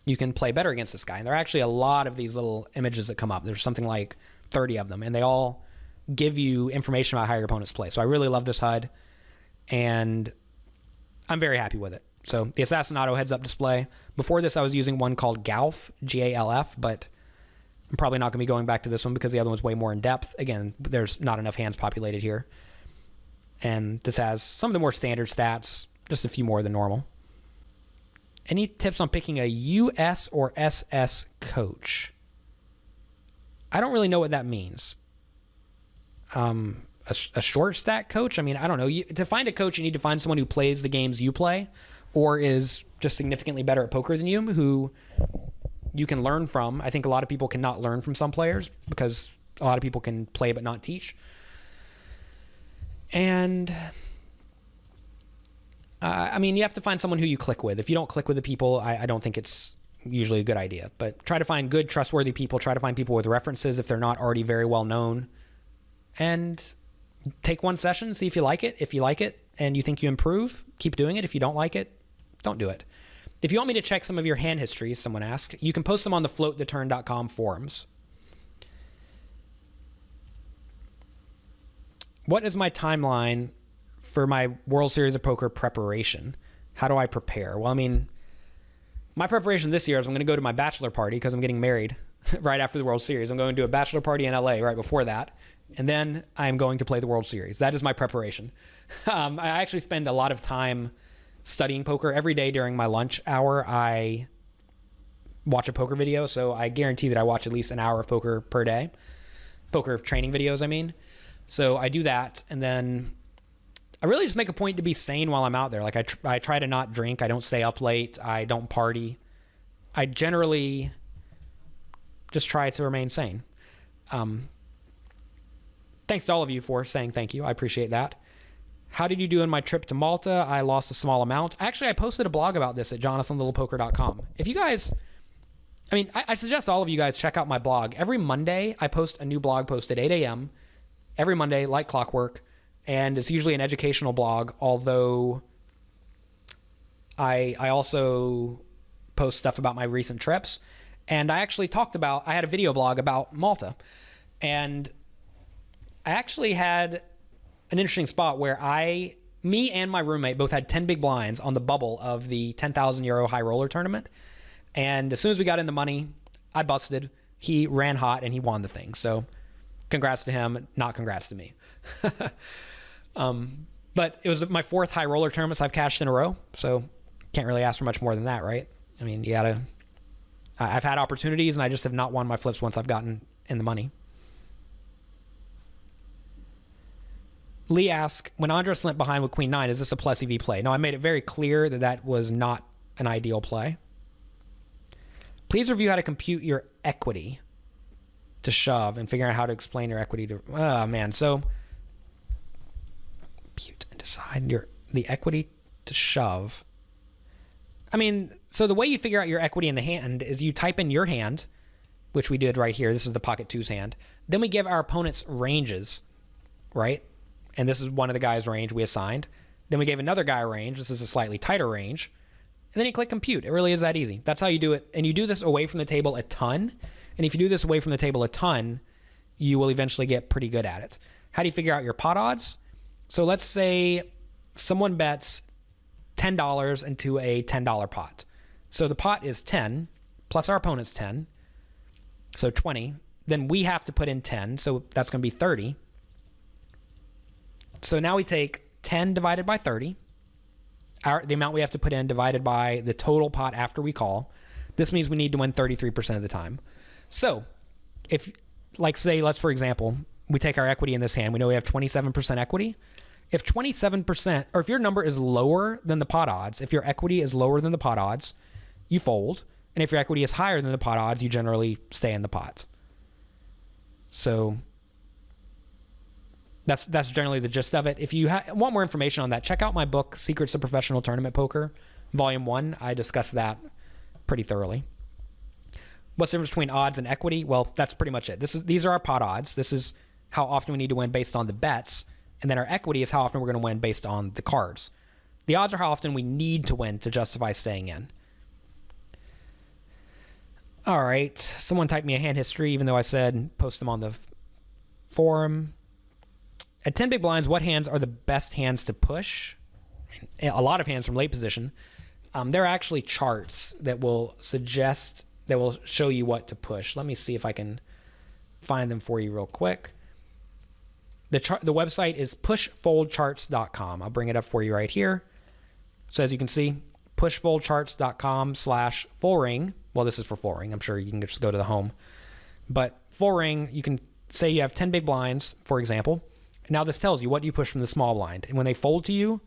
you can play better against this guy. And there are actually a lot of these little images that come up. There's something like 30 of them, and they all give you information about how your opponents play. So I really love this HUD, and I'm very happy with it. So the Assassin Auto heads-up display. Before this, I was using one called Galf, G-A-L-F, but I'm probably not going to be going back to this one because the other one's way more in-depth. Again, there's not enough hands populated here. And this has some of the more standard stats, just a few more than normal. Any tips on picking a US or SS coach? I don't really know what that means. A short stack coach? I mean, I don't know. To find a coach, you need to find someone who plays the games you play or is just significantly better at poker than you, who you can learn from. I think a lot of people cannot learn from some players because a lot of people can play but not teach. And I mean, you have to find someone who you click with. If you don't click with the people, I don't think it's usually a good idea. But try to find good, trustworthy people. Try to find people with references if they're not already very well known. And take one session, see if you like it. If you like it and you think you improve, keep doing it. If you don't like it, don't do it. If you want me to check some of your hand histories, someone asked, you can post them on the floattheturn.com forums. What is my timeline for my World Series of Poker preparation? How do I prepare? Well, I mean, my preparation this year is I'm going to go to my bachelor party because I'm getting married right after the World Series. I'm going to do a bachelor party in LA right before that. And then I'm going to play the World Series. That is my preparation. I actually spend a lot of time studying poker. Every day during my lunch hour, I watch a poker video. So I guarantee that I watch at least an hour of poker per day. Poker training videos, I mean. So I do that. And then I really just make a point to be sane while I'm out there. Like I try to not drink. I don't stay up late. I don't party. I generally just try to remain sane. Thanks to all of you for saying thank you. I appreciate that. How did you do in my trip to Malta? I lost a small amount. Actually, I posted a blog about this at jonathanlittlepoker.com. If you guys, I mean, I suggest all of you guys check out my blog. Every Monday, I post a new blog post at 8 a.m. Every Monday, like clockwork. And it's usually an educational blog, although I also post stuff about my recent trips. And I actually I had a video blog about Malta. And I actually had an interesting spot where me and my roommate both had 10 big blinds on the bubble of the 10,000 euro high roller tournament. And as soon as we got in the money, I busted. He ran hot and he won the thing. So congrats to him, not congrats to me. But it was my 4th high roller tournaments I've cashed in a row. So can't really ask for much more than that, right? I mean, I've had opportunities and I just have not won my flips once I've gotten in the money. Lee asked, when Andres went behind with Queen 9, is this a plus EV play? No, I made it very clear that that was not an ideal play. Please review how to compute your equity to shove and figure out how to explain your equity to... Oh, man. So, compute and decide the equity to shove. I mean, so the way you figure out your equity in the hand is you type in your hand, which we did right here. This is the pocket twos hand. Then we give our opponents ranges, right? And this is one of the guy's range we assigned. Then we gave another guy a range. This is a slightly tighter range. And then you click compute. It really is that easy. That's how you do it. And you do this away from the table a ton. And if you do this away from the table a ton, you will eventually get pretty good at it. How do you figure out your pot odds? So let's say someone bets $10 into a $10 pot. So the pot is 10 plus our opponent's 10. So 20. Then we have to put in 10. So that's going to be 30. So now we take 10 divided by 30, the amount we have to put in divided by the total pot after we call. This means we need to win 33% of the time. So if, like say, for example, we take our equity in this hand. We know we have 27% equity. If 27%, or if your number is lower than the pot odds, if your equity is lower than the pot odds, you fold. And if your equity is higher than the pot odds, you generally stay in the pot. So That's generally the gist of it. If you want more information on that, check out my book, Secrets of Professional Tournament Poker, Volume 1. I discuss that pretty thoroughly. What's the difference between odds and equity? Well, that's pretty much it. These are our pot odds. This is how often we need to win based on the bets. And then our equity is how often we're going to win based on the cards. The odds are how often we need to win to justify staying in. All right. Someone typed me a hand history, even though I said post them on the forum. At 10 big blinds, what hands are the best hands to push? A lot of hands from late position. There are actually charts that will show you what to push. Let me see if I can find them for you real quick. The website is pushfoldcharts.com. I'll bring it up for you right here. So as you can see, pushfoldcharts.com/full ring. Well, this is for full ring. I'm sure you can just go to the home. But full ring, you can say you have 10 big blinds, for example. Now this tells you what you push from the small blind. And when they fold to you,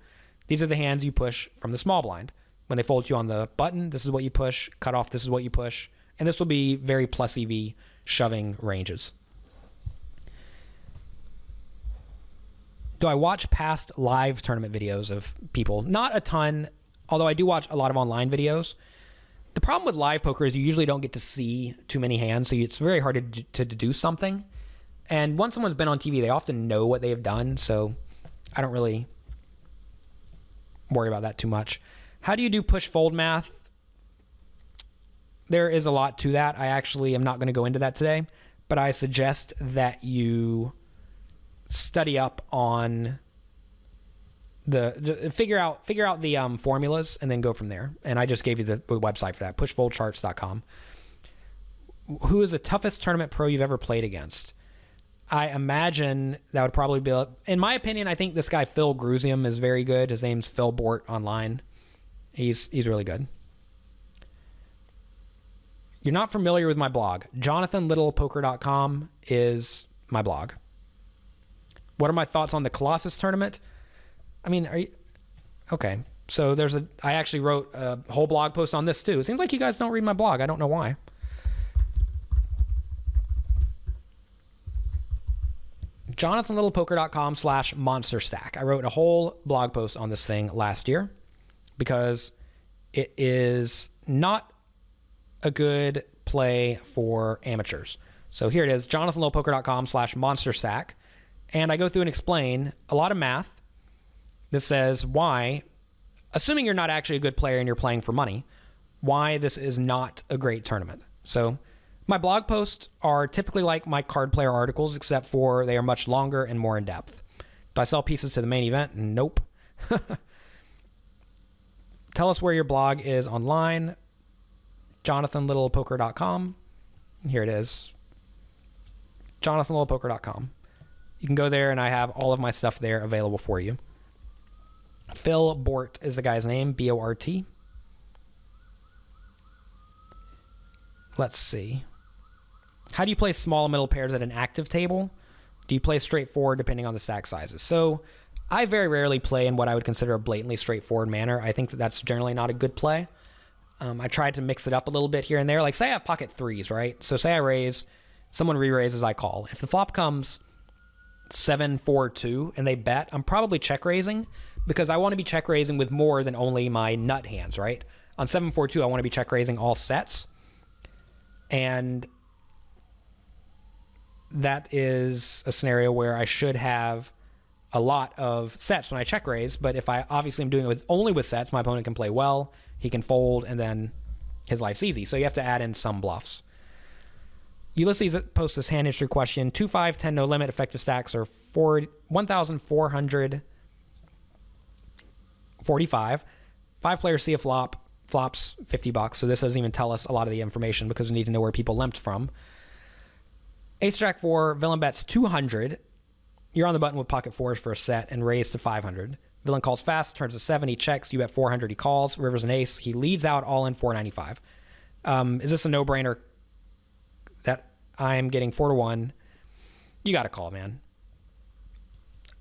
these are the hands you push from the small blind. When they fold to you on the button, this is what you push. Cut off, this is what you push. And this will be very plus EV shoving ranges. Do I watch past live tournament videos of people? Not a ton, although I do watch a lot of online videos. The problem with live poker is you usually don't get to see too many hands, so it's very hard to deduce something. And once someone's been on TV, they often know what they've done, so I don't really worry about that too much. How do you do push-fold math? There is a lot to that. I actually am not going to go into that today, but I suggest that you study up on figure out the formulas and then go from there. And I just gave you the website for that, pushfoldcharts.com. Who is the toughest tournament pro you've ever played against? I imagine that would probably be, in my opinion, I think this guy Phil Grusium is very good. His name's Phil Bort online. He's really good. You're not familiar with my blog. JonathanLittlePoker.com is my blog. What are my thoughts on the Colossus tournament? I mean, are you okay? So I actually wrote a whole blog post on this too. It seems like you guys don't read my blog. I don't know why. JonathanLittlePoker.com/monsterstack. I wrote a whole blog post on this thing last year because it is not a good play for amateurs. So here it is, JonathanLittlePoker.com/monsterstack. And I go through and explain a lot of math that says why, assuming you're not actually a good player and you're playing for money, why this is not a great tournament. So my blog posts are typically like my card player articles, except for they are much longer and more in depth. Do I sell pieces to the main event? Nope. Tell us where your blog is online. JonathanLittlePoker.com. Here it is. JonathanLittlePoker.com. You can go there and I have all of my stuff there available for you. Phil Bort is the guy's name, B-O-R-T. Let's see. How do you play small and middle pairs at an active table? Do you play straightforward depending on the stack sizes? So I very rarely play in what I would consider a blatantly straightforward manner. I think that that's generally not a good play. I tried to mix it up a little bit here and there. Like say I have pocket threes, right? So say I raise, someone re-raises, I call. If the flop comes 7-4-2 and they bet, I'm probably check raising because I want to be check raising with more than only my nut hands, right? On 7-4-2, I want to be check raising all sets. And that is a scenario where I should have a lot of sets when I check raise, but if I obviously am doing it only with sets, my opponent can play well, he can fold, and then his life's easy. So you have to add in some bluffs. Ulysses posts this hand history question. 2-5, 10 no limit. Effective stacks are 1,445. 5 players see a flop. Flops $50. So this doesn't even tell us a lot of the information because we need to know where people limped from. Ace Jack 4. Villain bets 200. You're on the button with pocket fours for a set and raise to 500. Villain calls fast. Turns to 7. He checks. You bet 400. He calls. River's an ace. He leads out all in 495. Is this a no-brainer? That I'm getting 4-1. You got to call, man.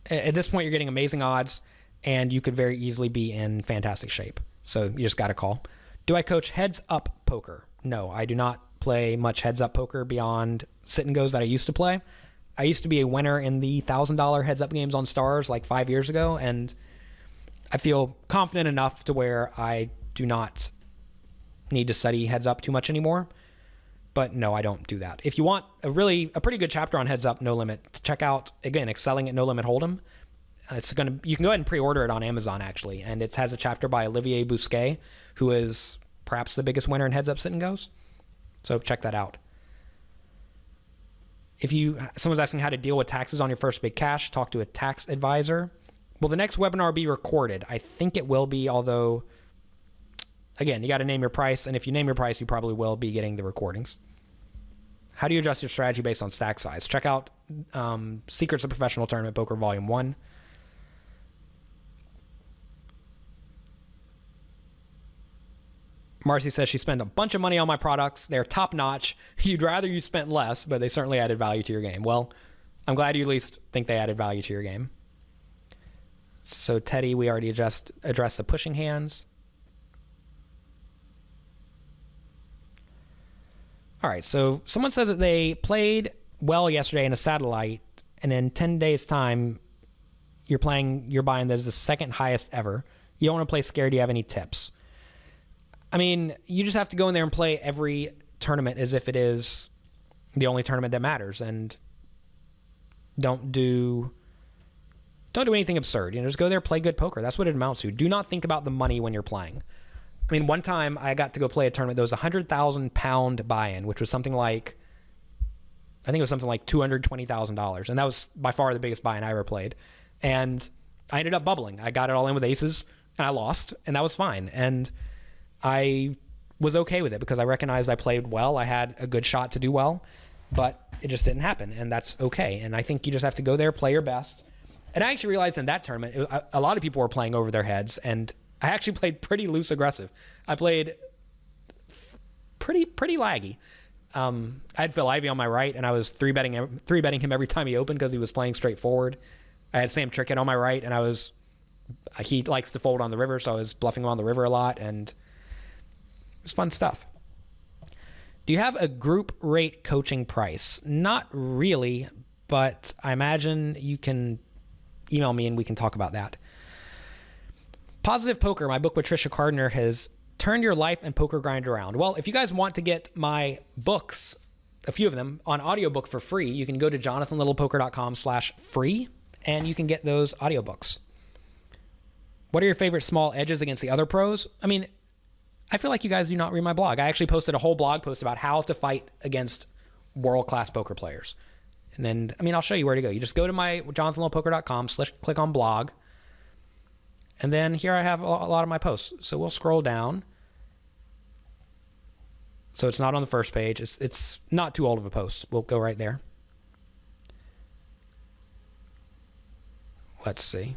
At this point, you're getting amazing odds, and you could very easily be in fantastic shape. So you just got to call. Do I coach heads-up poker? No, I do not play much heads-up poker beyond sit-and-goes that I used to play. I used to be a winner in the $1,000 heads up games on Stars like 5 years ago, and I feel confident enough to where I do not need to study heads up too much anymore. But no, I don't do that. If you want a pretty good chapter on heads up no limit, check out, again, Excelling at No Limit Hold'em. You can go ahead and pre-order it on Amazon, actually, and it has a chapter by Olivier Bousquet, who is perhaps the biggest winner in heads up sit and goes. So check that out. Someone's asking how to deal with taxes on your first big cash, talk to a tax advisor. Will the next webinar will be recorded? I think it will be, although, again, you got to name your price, and if you name your price, you probably will be getting the recordings. How do you adjust your strategy based on stack size? Check out Secrets of Professional Tournament Poker Volume 1. Marcy says she spent a bunch of money on my products. They're top-notch. You'd rather you spent less, but they certainly added value to your game. Well, I'm glad you at least think they added value to your game. So Teddy, we already addressed the pushing hands. All right, so someone says that they played well yesterday in a satellite, and in 10 days' time, you're buying this the second highest ever. You don't want to play scared. Do you have any tips? I mean, you just have to go in there and play every tournament as if it is the only tournament that matters, and don't do anything absurd. Just go there, play good poker. That's what it amounts to. Do not think about the money when you're playing. I mean, one time I got to go play a tournament that was a 100,000 pound buy-in, which was something like, I think it was something like $220,000, and that was by far the biggest buy-in I ever played. And I ended up bubbling. I got it all in with aces, and I lost, and that was fine. And I was okay with it because I recognized I played well. I had a good shot to do well, but it just didn't happen, and that's okay. And I think you just have to go there, play your best. And I actually realized in that tournament, a lot of people were playing over their heads, and I actually played pretty loose aggressive. I played pretty laggy. I had Phil Ivey on my right, and I was three betting him every time he opened because he was playing straightforward. I had Sam Trickett on my right, and he likes to fold on the river, so I was bluffing him on the river a lot, and it was fun stuff. Do you have a group rate coaching price? Not really, but I imagine you can email me and we can talk about that. Positive Poker, my book with Trisha Cardner, has turned your life and poker grind around. Well, if you guys want to get my books, a few of them, on audiobook for free, you can go to jonathanlittlepoker.com/free, and you can get those audiobooks. What are your favorite small edges against the other pros? I mean, I feel like you guys do not read my blog. I actually posted a whole blog post about how to fight against world-class poker players. And then, I'll show you where to go. You just go to my jonathanlittlepoker.com, click on blog, and then here I have a lot of my posts. So we'll scroll down. So it's not on the first page. It's not too old of a post. We'll go right there. Let's see.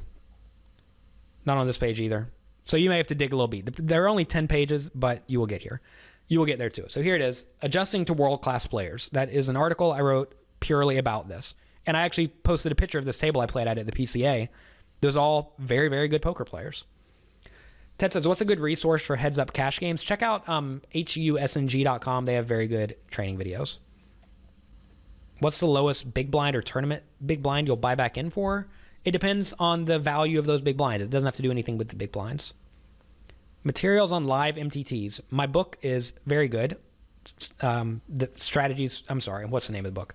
Not on this page either. So you may have to dig a little bit. There are only 10 pages, but you will get here. You will get there too. So here it is, Adjusting to World-Class Players. That is an article I wrote purely about this. And I actually posted a picture of this table I played at the PCA. Those are all very, very good poker players. Ted says, what's a good resource for heads-up cash games? Check out HUSNG.com. They have very good training videos. What's the lowest big blind or tournament big blind you'll buy back in for? It depends on the value of those big blinds. It doesn't have to do anything with the big blinds. Materials on live MTTs. My book is very good. The strategies, what's the name of the book?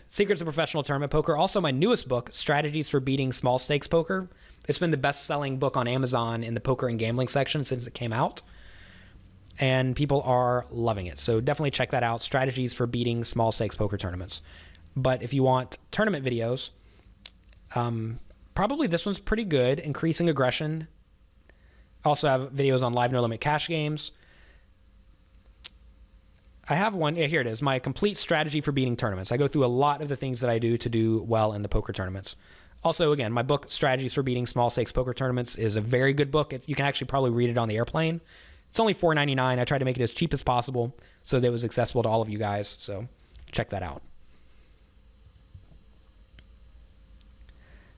Secrets of Professional Tournament Poker. Also my newest book, Strategies for Beating Small Stakes Poker. It's been the best-selling book on Amazon in the poker and gambling section since it came out. And people are loving it. So definitely check that out, Strategies for Beating Small Stakes Poker Tournaments. But if you want tournament videos, probably this one's pretty good, Increasing Aggression. Also have videos on live no-limit cash games. I have one, here it is, my complete strategy for beating tournaments. I go through a lot of the things that I do to do well in the poker tournaments. Also, again, my book, Strategies for Beating Small Stakes Poker Tournaments, is a very good book. You can actually probably read it on the airplane. It's only $4.99. I tried to make it as cheap as possible so that it was accessible to all of you guys, so check that out.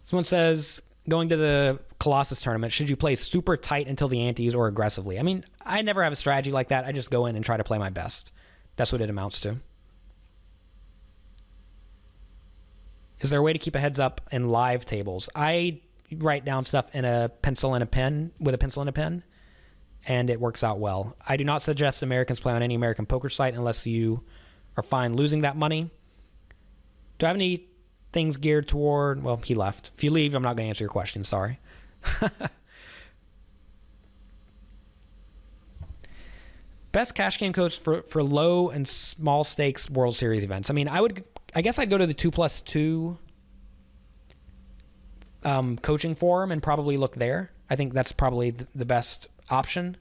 Someone says, going to the Colossus tournament, should you play super tight until the antes or aggressively? I never have a strategy like that. I just go in and try to play my best. That's what it amounts to. Is there a way to keep a heads up in live tables? I write down stuff in a pencil and a pen, with a pencil and a pen, and it works out well. I do not suggest Americans play on any American poker site unless you are fine losing that money. Do I have any things geared toward... Well, he left. If you leave, I'm not going to answer your question. Sorry. Best cash game coach for low and small stakes World Series events. I mean, I guess I'd go to the 2+2 coaching forum and probably look there. I think that's probably the best option.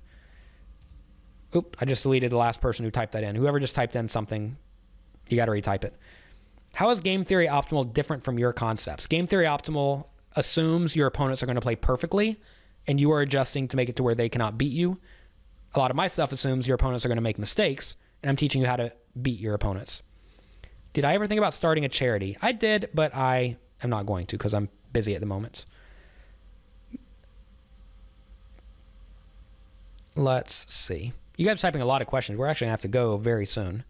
Oop, I just deleted the last person who typed that in. Whoever just typed in something, you got to retype it. How is game theory optimal different from your concepts? Game theory optimal assumes your opponents are going to play perfectly and you are adjusting to make it to where they cannot beat you. A lot of my stuff assumes your opponents are going to make mistakes, and I'm teaching you how to beat your opponents. Did I ever think about starting a charity? I did, but I am not going to because I'm busy at the moment. Let's see. You guys are typing a lot of questions. We're actually going to have to go very soon.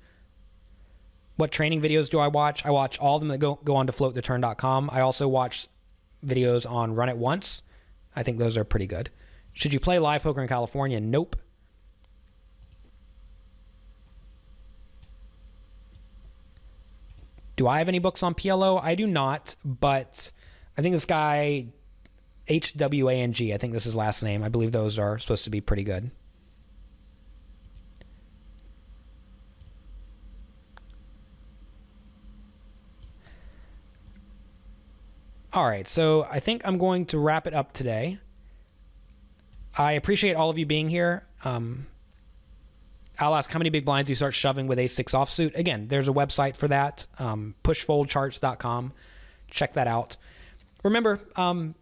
What training videos do I watch? I watch all of them that go on to floattheturn.com. I also watch videos on Run It Once. I think those are pretty good. Should you play live poker in California? Nope. Do I have any books on PLO? I do not, but I think this guy, HWANG, I think this is his last name. I believe those are supposed to be pretty good. All right, so I think I'm going to wrap it up today. I appreciate all of you being here. I'll ask, how many big blinds do you start shoving with ace-6 offsuit? Again, there's a website for that, pushfoldcharts.com. Check that out. Remember,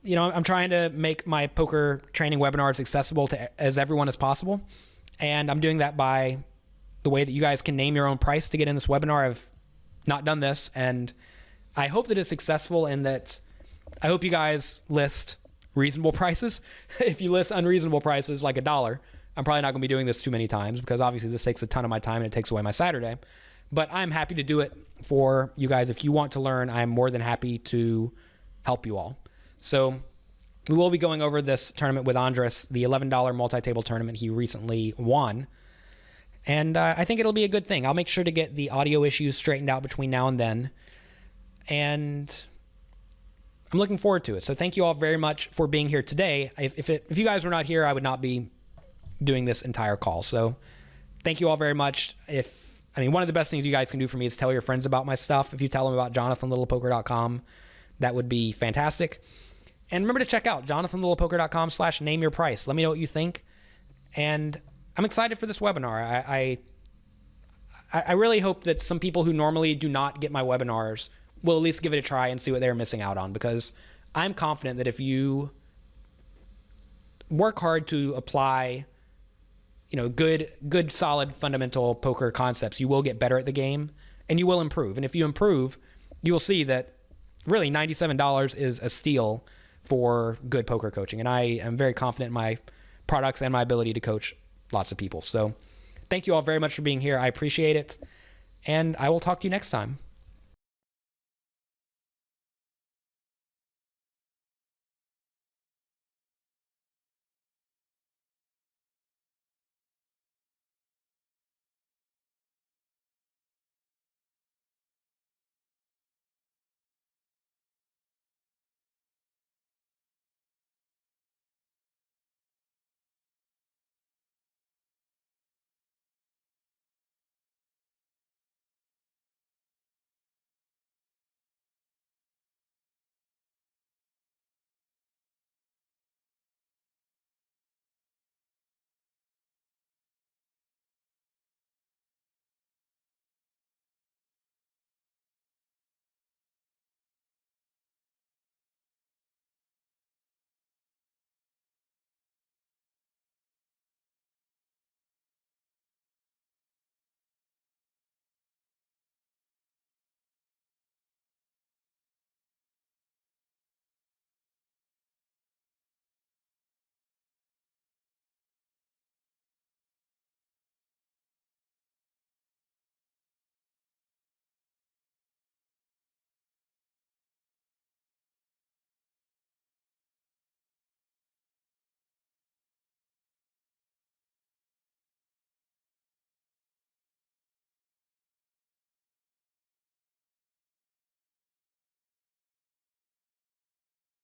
you know, I'm trying to make my poker training webinars accessible to as everyone as possible, and I'm doing that by the way that you guys can name your own price to get in this webinar. I've not done this, and I hope that it's successful in that I hope you guys list reasonable prices. If you list unreasonable prices like $1, I'm probably not going to be doing this too many times because obviously this takes a ton of my time and it takes away my Saturday. But I'm happy to do it for you guys. If you want to learn, I'm more than happy to help you all. So we will be going over this tournament with Andres, the $11 multi-table tournament he recently won. And I think it'll be a good thing. I'll make sure to get the audio issues straightened out between now and then. And I'm looking forward to it. So thank you all very much for being here today. If you guys were not here, I would not be doing this entire call. So thank you all very much. One of the best things you guys can do for me is tell your friends about my stuff. If you tell them about jonathanlittlepoker.com, that would be fantastic. And remember to check out jonathanlittlepoker.com/nameyourprice. Let me know what you think. And I'm excited for this webinar. I really hope that some people who normally do not get my webinars will at least give it a try and see what they're missing out on, because I'm confident that if you work hard to apply, you know, good solid fundamental poker concepts, you will get better at the game and you will improve. And if you improve, you will see that really $97 is a steal for good poker coaching. And I am very confident in my products and my ability to coach lots of people. So thank you all very much for being here. I appreciate it. And I will talk to you next time.